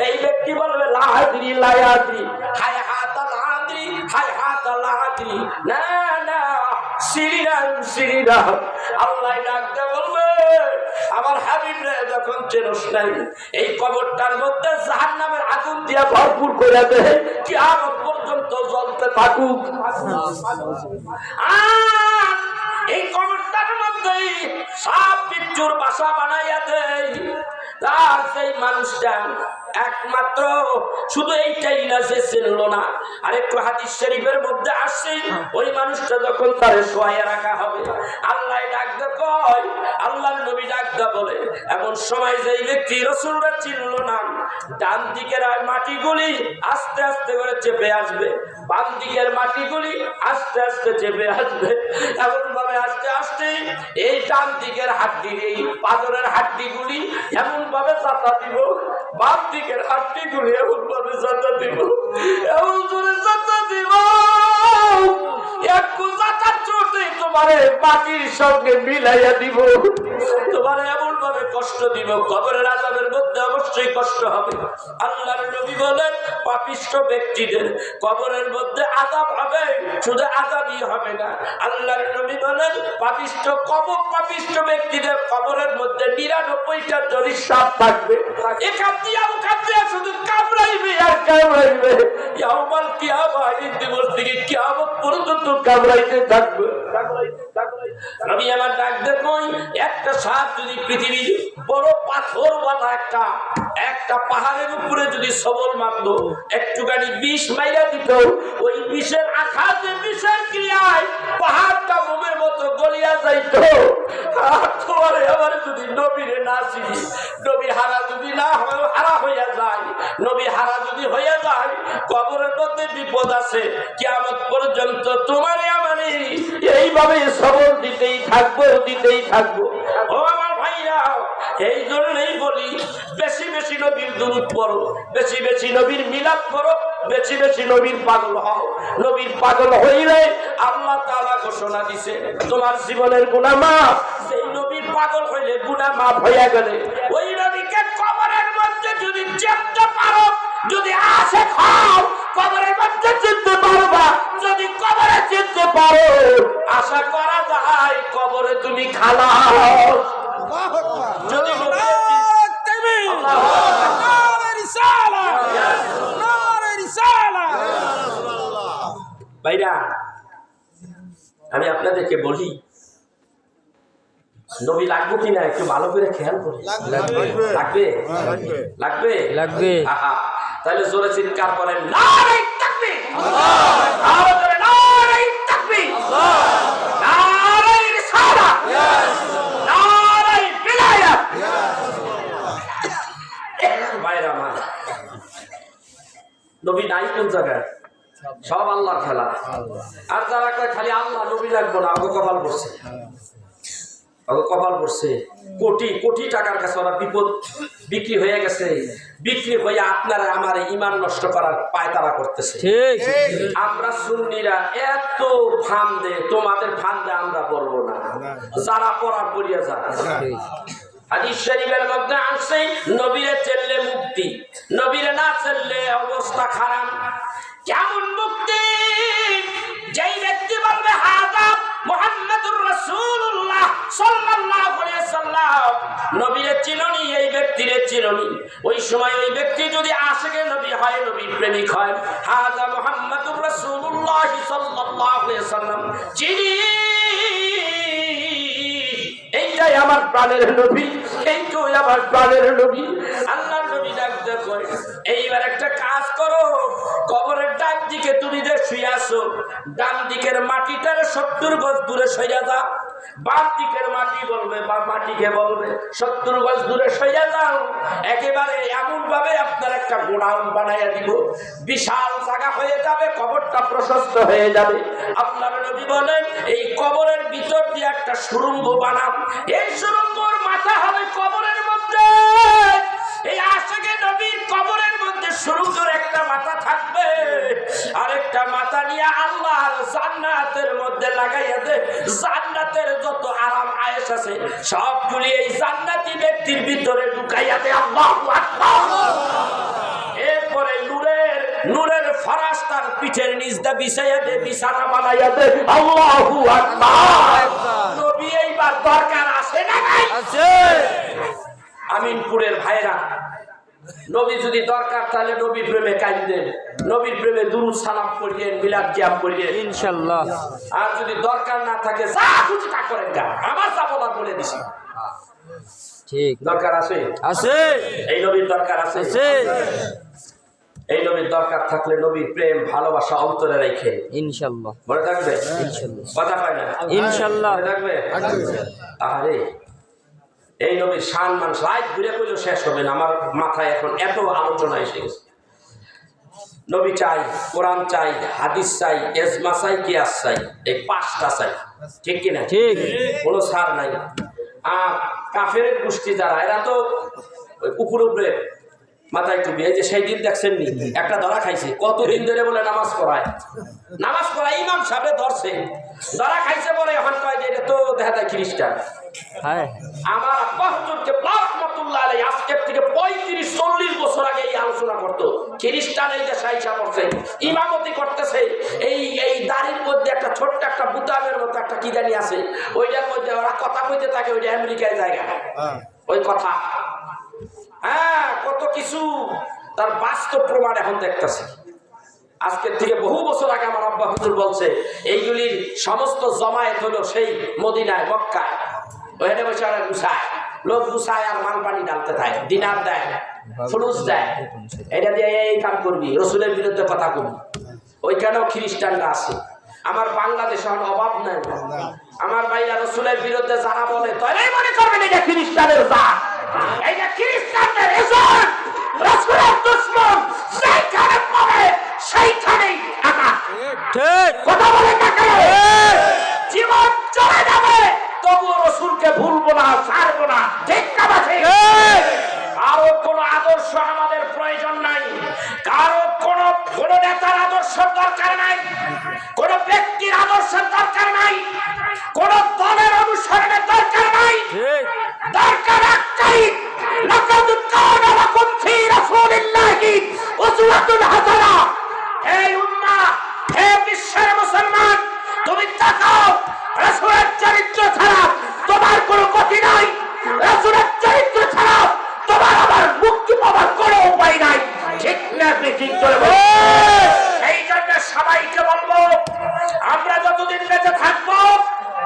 এই ব্যক্তি বলবে লা আদরি লা আদরি, হায় হাতা লা আদরি, হায় হাতা লা আদরি, না না, সিরিরাম সিরিরাম। আল্লাহ ডাকতে বলবে, আমার চেনস নাই, এই কবরটার মধ্যে জাহান্নামের আগুন দিয়া ভরপুর করে দেয়, কিয়ামত পর্যন্ত জ্বলতে থাকুক। এই কবরটার মধ্যেই সাপ বিচ্ছুর বাসা বানাইয়া দেয়। তার সেই মানুষটা একমাত্র শুধু এইটাই না, সে চিনল না। আর একটু হাদিস শরীফের মধ্যে আসছে, ওই মানুষটা যখন তারে শোয়াইয়া রাখা হবে, আল্লাহ ডাকতে কয়, আল্লাহর নবী ডাকতে বলে, এমন সময় যেই ব্যক্তি রাসূলরা চিনল না, ডান দিকের মাটিগুলি আস্তে আস্তে করে চেপে আসবে, বাম দিকের মাটিগুলি আস্তে আস্তে চেপে আসবে। এমন ভাবে আস্তে আস্তে এই ডান দিকের হাড্ডি, এই পাথরের হাড্ডিগুলি এমন ভাবে চাপা দিব, বাম দিকের হাড্ডিগুলি এমন ভাবে চাপা দিব, এমন করে চাপা দিব, একটু চাটার চোটে তোমারে মাটির সঙ্গে মিলাইয়া দিব, তোমারে এমন ভাবে কষ্ট দিব, কবরের আযাবের মধ্যে অবশ্যই কষ্ট হবে। আল্লাহর নবী বলেন, পাপিষ্ঠ ব্যক্তিদের কবরের মধ্যে আযাব হবে, শুধু আযাবই হবে না। আল্লাহর নবী বলেন, পাপিষ্ঠ ব্যক্তিদের কবরের মধ্যে 99টা জরির সাপ থাকবে, এখান দিয়ে শুধু কামড়াইবে আর কামড়াইবে, ইয়াউমাল কিয়ামা, এই দিবস থেকে কিয়ামত পর্যন্ত কামড়াইতে থাকবে। নবী আমার ডাক দেখুন, একটা সাপ যদি পৃথিবীর বড় পাথরওয়ালা একটা পাহাড়ের উপরে যদি সবল মারল, একটুখানি বিষ মাইরা দিত, ওই বিষের আঘাতে, বিষের ক্রিয়ায় পাহাড়টা মোমের মতো গলিয়া যাইত। তোমার আমার যদি নবীরে না চিনি, নবী হারা যদি না হারা হইয়া যায়, নবী হারা যদি হইয়া যায়, কবরের মধ্যে বিপদ আছে, কিয়ামত পর্যন্ত তোমারে আমারে এইভাবে সবল দিতেই থাকবো। ও আমার ভাইরা, এই জন্যই বলি, বেশি বেশি নবীর দুরূদ পড়ো, বেশি বেশি নবীর মিলাদ পড়ো, বেশি বেশি নবীর পাগল হও। নবীর পাগল হইলে আল্লাহ তাআলা ঘোষণা দিছে, তোমার জীবনের গুনাহ মাফ। সেই নবীর পাগল হইলে গুনাহ মাফ হইয়া গেলে, ওই নবীকে কবরের মধ্যে যদি চিনতে পারো, যদি আসে খাও, কবরের মধ্যে চিনতে পারবা। যদি কবরে চিনতে পারো, আশা করা যায় কবরে তুমি খালাও। যদি ভাইরা, আমি আপনাদেরকে বলি, নবী লাগবে কিনা একটু ভালো করে খেয়াল করি। লাগবে। তাহলে জোরে চিৎকার করেন, নারে তাকবীর, আরো জোরে নারে তাকবীর, নারে রিসালাত, নারে বিলায়াত। ভাইরা আমার, নবী নাই কোন জায়গায়? সব আল্লাহর খেলা। আর যারা খালি আল্লাহ নবী লাগবো না, আগে কপাল পড়ছে, কোটি কোটি টাকার কাছে ওরা বিপদ বিক্রি হয়ে গেছে, বিক্রি হয়ে আপনারা আমার ঈমান নষ্ট করার পায়তারা করতেছে। আমরা সুন্নিরা এত ফান্দে, তোমাদের ফান্দে আমরা পড়বো না, যারা পড়া পড়িয়া যায়। হাদিস শরীফের মধ্যে আসছে, নবীরে চেললে মুক্তি, নবীরে না চেললে অবস্থা খারাপ। কেমন মুক্তি? যেই ব্যক্তি বলবে হাযা মুহাম্মাদুর রাসূলুল্লাহ সাল্লাল্লাহু আলাইহি ওয়াসাল্লাম, নবীরে চিননি, এই ব্যক্তিরে চিননি, ওই সময় ওই ব্যক্তি যদি আশিকে নবী হয়, নবী প্রেমিক হয়, হাযা মুহাম্মাদুর রাসূলুল্লাহ সাল্লাল্লাহু আলাইহি ওয়াসাল্লাম, চিনি, এইটাই আমার প্রাণের নবী, এইটাই আমার প্রাণের নবী। আল্লাহর নবী ডাকতে কয়, এইবার একটা কাজ করো, কবরের ডান দিকে তুমি যে শুয়ে আছো, ডান দিকের মাটিটার 70 গজ দূরে সইয়া যাও, বাম দিকের মাটিকে বলবে 70 গজ দূরে সইয়া যাও। একেবারে এমন ভাবে আপনার একটা গোডাউন বানাইয়া দিব, বিশাল জায়গা হয়ে যাবে, কবরটা প্রশস্ত হয়ে যাবে। আপনার নবী বলেন, এই কবরের ভিতর দিয়ে একটা সুড়ঙ্গ বানান, এই সুড়ঙ্গর মাথা হবে কবরের মধ্যে। এই আশিকে নবীর কবরের মধ্যে সুড়ঙ্গের একটা মাথা থাকবে, আরেকটা মাথা নিয়ে আল্লাহর জান্নাতের মধ্যে লাগাইয়া দে। জান্নাতের যত আরাম আয়েশ আছে সবগুলি এই জান্নাতি ব্যক্তির ভিতরে ঢুকাইয়া দে। আল্লাহু আকবার। এরপরে নূরের ফরাশ তার পিঠের নিচ দিয়ে বিছাইয়া দে, বিছানা বানাইয়া দে। আল্লাহু আকবার। নবী এইবার দরকার আছে না নাই? আছে। আমিনপুরের ভাইরা, নবী যদি দরকার তাহলে নবীর প্রেমে কাঁদবেন, নবীর প্রেমে দুরূদ সালাম পড়বেন, মিলাদ কিয়াম পড়বেন ইনশাআল্লাহ। আর যদি দরকার না থাকে যা খুশি তা করেন, গা আমার যা বলার বলে দিছি। ঠিক দরকার আছে, আছে, এই নবীর দরকার আছে। আছে। এই নবীর দরকার থাকলে নবীর প্রেম ভালোবাসা অন্তরে রেখে ইনশাআল্লাহ মনে থাকবে। ইনশাআল্লাহ কথা পায় না, ইনশাআল্লাহ মনে থাকবে। আরে এই নবীর শান মান লাইট ঘুরে কইলেও শেষ হবে না, আমার মাথায় এখন এত আলোচনা এসে গেছে। নবী চাই, কোরআন চাই, হাদিস চাই, এজমা চাই, কিয়াস চাই, এই পাঁচটা চাই, ঠিক কিনা? ঠিক। কোনো ছাড় নাই। আর কাফের গোষ্ঠী যারা, এরা তো উপরে উপরে মাথায় টুপি, এই যে সেই দিন দেখছেন নি একটা ধরা খাইছে, কতদিন ধরে বলে নামাজ পড়ায়, নামাজ পড়ায় ইমাম সাহেব ধরছে, ধরা খাইছে বলে এখন কয় যে এটা তো দেখা যায় খ্রিস্টান। হ্যাঁ আমার আব্বা হুজুরকে রহমাতুল্লাহ আলাইহি আজকের থেকে 35-40 বছর আগে এই আলোচনা করতো, খ্রিস্টান এই দেশে আইসা পড়ছে, ইমামতি করতেছে, এই দাড়ির মধ্যে একটা ছোট্ট একটা বুতামের মতো একটা কি জানি আছে, ওইটার মধ্যে ওরা কথা কইতে থাকে, ওইটা আমেরিকায় জায়গা ওই কথা। হ্যাঁ, কত কিছু তার বাস্তব প্রমাণ এখন দেখতেছে। আজকের থেকে বহু বছর আগে আমার আব্বা হুজুর বলছে এইগুলির সমস্ত জমায়েত হলো সেই মদিনায়, মক্কায়, ওখানে বসে ওরা গুছায়, লোক গুছায় আর মাল পানি ডালতে থাকে, দিনার দেয়, ফুলুস দেয়, এটা দিয়ে এই কাম করবি, রসুলের বিরুদ্ধে কথা কবি। ওইখানেও খ্রিস্টানরা আছে। আমার বাংলাদেশে অভাব নাই। আমার ভাইয়া রসুলের বিরুদ্ধে যারা বলে তারাই মনে করবেন এটা খ্রিস্টানের জাত, এইটা খ্রিস্টানদের এজেন্ট, রসুলের দুশমন, সেইখানে পড়ে সেইখানেই থাকা। ঠিক কথা বলে কাকে জীবন চলে যাবে তবুও রসুলকে ভুলবো না, ছাড়বো না, ঠিক না বাসে? কারো কোনো আদর্শ আমাদের প্রয়োজন নাই, কারো কোন নেতার আদর্শের দরকার নাই, কোন ব্যক্তির আদর্শের দরকার নাই, কোন দলের অনুসরণের দরকার নাই। দরকার একটাই, লাকাদ কানা লাকুম ফী রাসূলিল্লাহি উসওয়াতুন হাসানাহ। হে উম্মাহ, হে বিশ্বের মুসলমান, তুমি তাকাও, রাসূলের চরিত্র ছাড়া তোমার কোনো গতি নাই, রাসূলের চরিত্র ছাড়া তোমার আবার মুক্তি পাওয়ার কোনো উপায় নাই, ঠিক না? ঠিক করে বল। এই জন্য সবাইকে বলবো, আমরা যতদিন বেঁচে থাকবো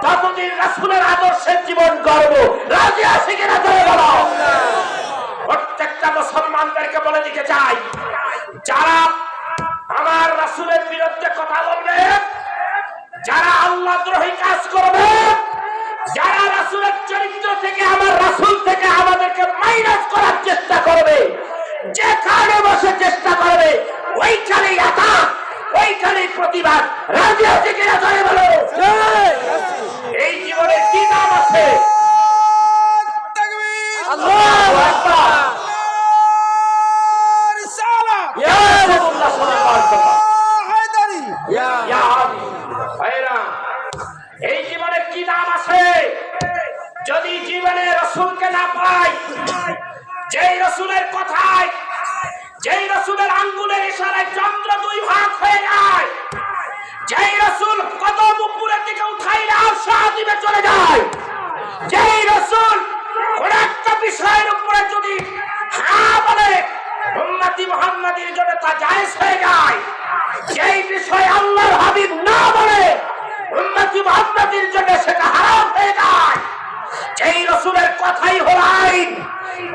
ততদিন রাসূলের আদর্শের জীবন গড়ব। রাজি আছি কিনা জোরে বলো। প্রত্যেকটা মুসলমানদেরকে বলে দিতে চাই, যারা আমার রাসূলের বিরুদ্ধে কথা বলবে, যারা আল্লাহদ্রোহী কাজ করবে, যারা রাসূলের চরিত্র থেকে, আমার রাসূল থেকে আমাদেরকে মাইনাস করার চেষ্টা করবে, যেখানে বসে চেষ্টা করবে ওইখানেই আঘাত, ওইখানেই প্রতিবাদ। রাজি আছে কিনা জোরে বলো। এই জীবনে কি নাম আছে? আল্লাহু আকবার, ইয়া রাসূলুল্লাহ সাল্লাল্লাহু আলাইহি ওয়াসাল্লাম, ইয়া আলী ভাইরা, এই জীবনে কি নাম আছে? যদি জীবনে রাসূলকে না পাই, যেই রাসূলের কথায়, যেই রাসূলের আঙ্গুলের ইশারায় চন্দ্র দুই ভাগ হয়ে যায়, যেই রাসূল কদম উপরের দিকে উঠাইলে আরশ আজিমে চলে যায়, যেই রাসূল কোন একটা বিষয়ের উপরে যদি হ্যাঁ বলে উম্মতি মুহাম্মাদীর জন্য তা জায়েজ হয়ে যায়, যেই বিষয়ে আল্লাহর হাবিব না বলে উম্মতি মুহাম্মাদীর জন্য সেটা হারাম হয়ে যায়, যেই রাসূলের কথাই হলো আইন,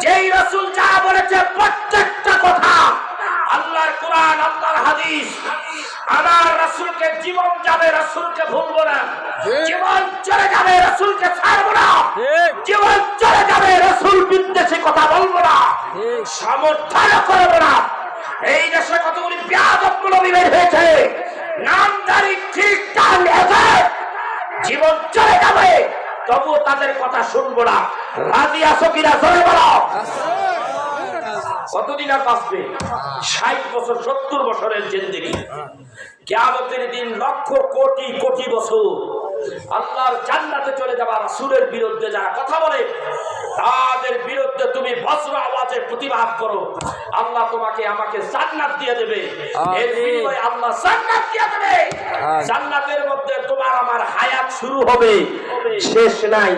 যেই রাসূল যা বলেছে প্রত্যেকটা কথা আল্লাহর কোরআন, আল্লাহর হাদিস, আমার রাসূলকে জীবন যাবে, রাসূলকে ভুলবো না, জীবন চলে যাবে, রাসূলকে ছাড়বো না, জীবন চলে যাবে, রাসূল বিদ্বেষী কথা বলবো না, সমর্থন করবো না। এই দেশে কতগুলি বেয়াদব মৌলবি বের হয়েছে, নামধারী খ্রিস্টান এজেন্ট, জীবন চলে যাবে তবুও তাদের কথা শুনবো না। রাজি আছো কিনা জোরে বলো। কতদিন আর বাঁচবে? 60 বছর, 70 বছরের জিন্দেগি। কিয়ামতের দিন লক্ষ কোটি কোটি বছর আল্লাহর জান্নাতে চলে যাবা। রাসূলের বিরুদ্ধে যারা কথা বলে তাদের বিরুদ্ধে তুমি বজ্র আওয়াজে প্রতিবাদ করো, আল্লাহ তোমাকে আমাকে জান্নাত দিয়ে দেবে। এর বিনিময়ে আল্লাহ জান্নাত দিয়ে দেবে। জান্নাতের মধ্যে তোমার আমার হায়াত শুরু হবে, শেষ নাই।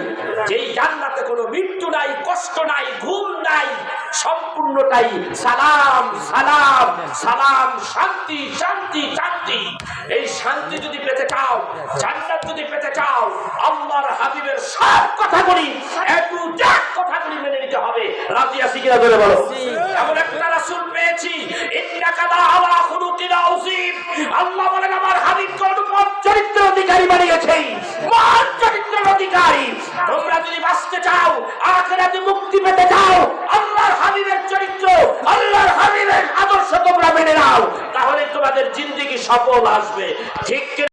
যেই জান্নাতে কোনো মৃত্যু নাই, কষ্ট নাই, ঘুম নাই, সম্পূর্ণটাই সালাম সালাম সালাম, শান্তি শান্তি শান্তি। এই শান্তি যদি পেতে চাও, জান্নাত যদি পেতে চাও, আল্লাহর হাবিবের সব কথাগুলি, একটু যাক কথাগুলি মেনে নিতে হবে। রাজি আছি কিনা বলে বলো। এমন একটা রাসূল পেয়েছি, ইন্নাকা লাআলা খুলুকিন আযীম। আল্লাহ বলেন আমার হাবিবকে অনুপম চরিত্রের অধিকারী বানিয়েছে, মহান চরিত্রের অধিকারী। তোমরা যদি বাঁচতে চাও, আখিরাতে মুক্তি পেতে চাও, আল্লাহর হাবিবের চরিত্র, আল্লাহর হাবিবের আদর্শ তোমরা মেনে নাও, তাহলে তোমাদের জিন্দেগি সফল আসবে। ঠিক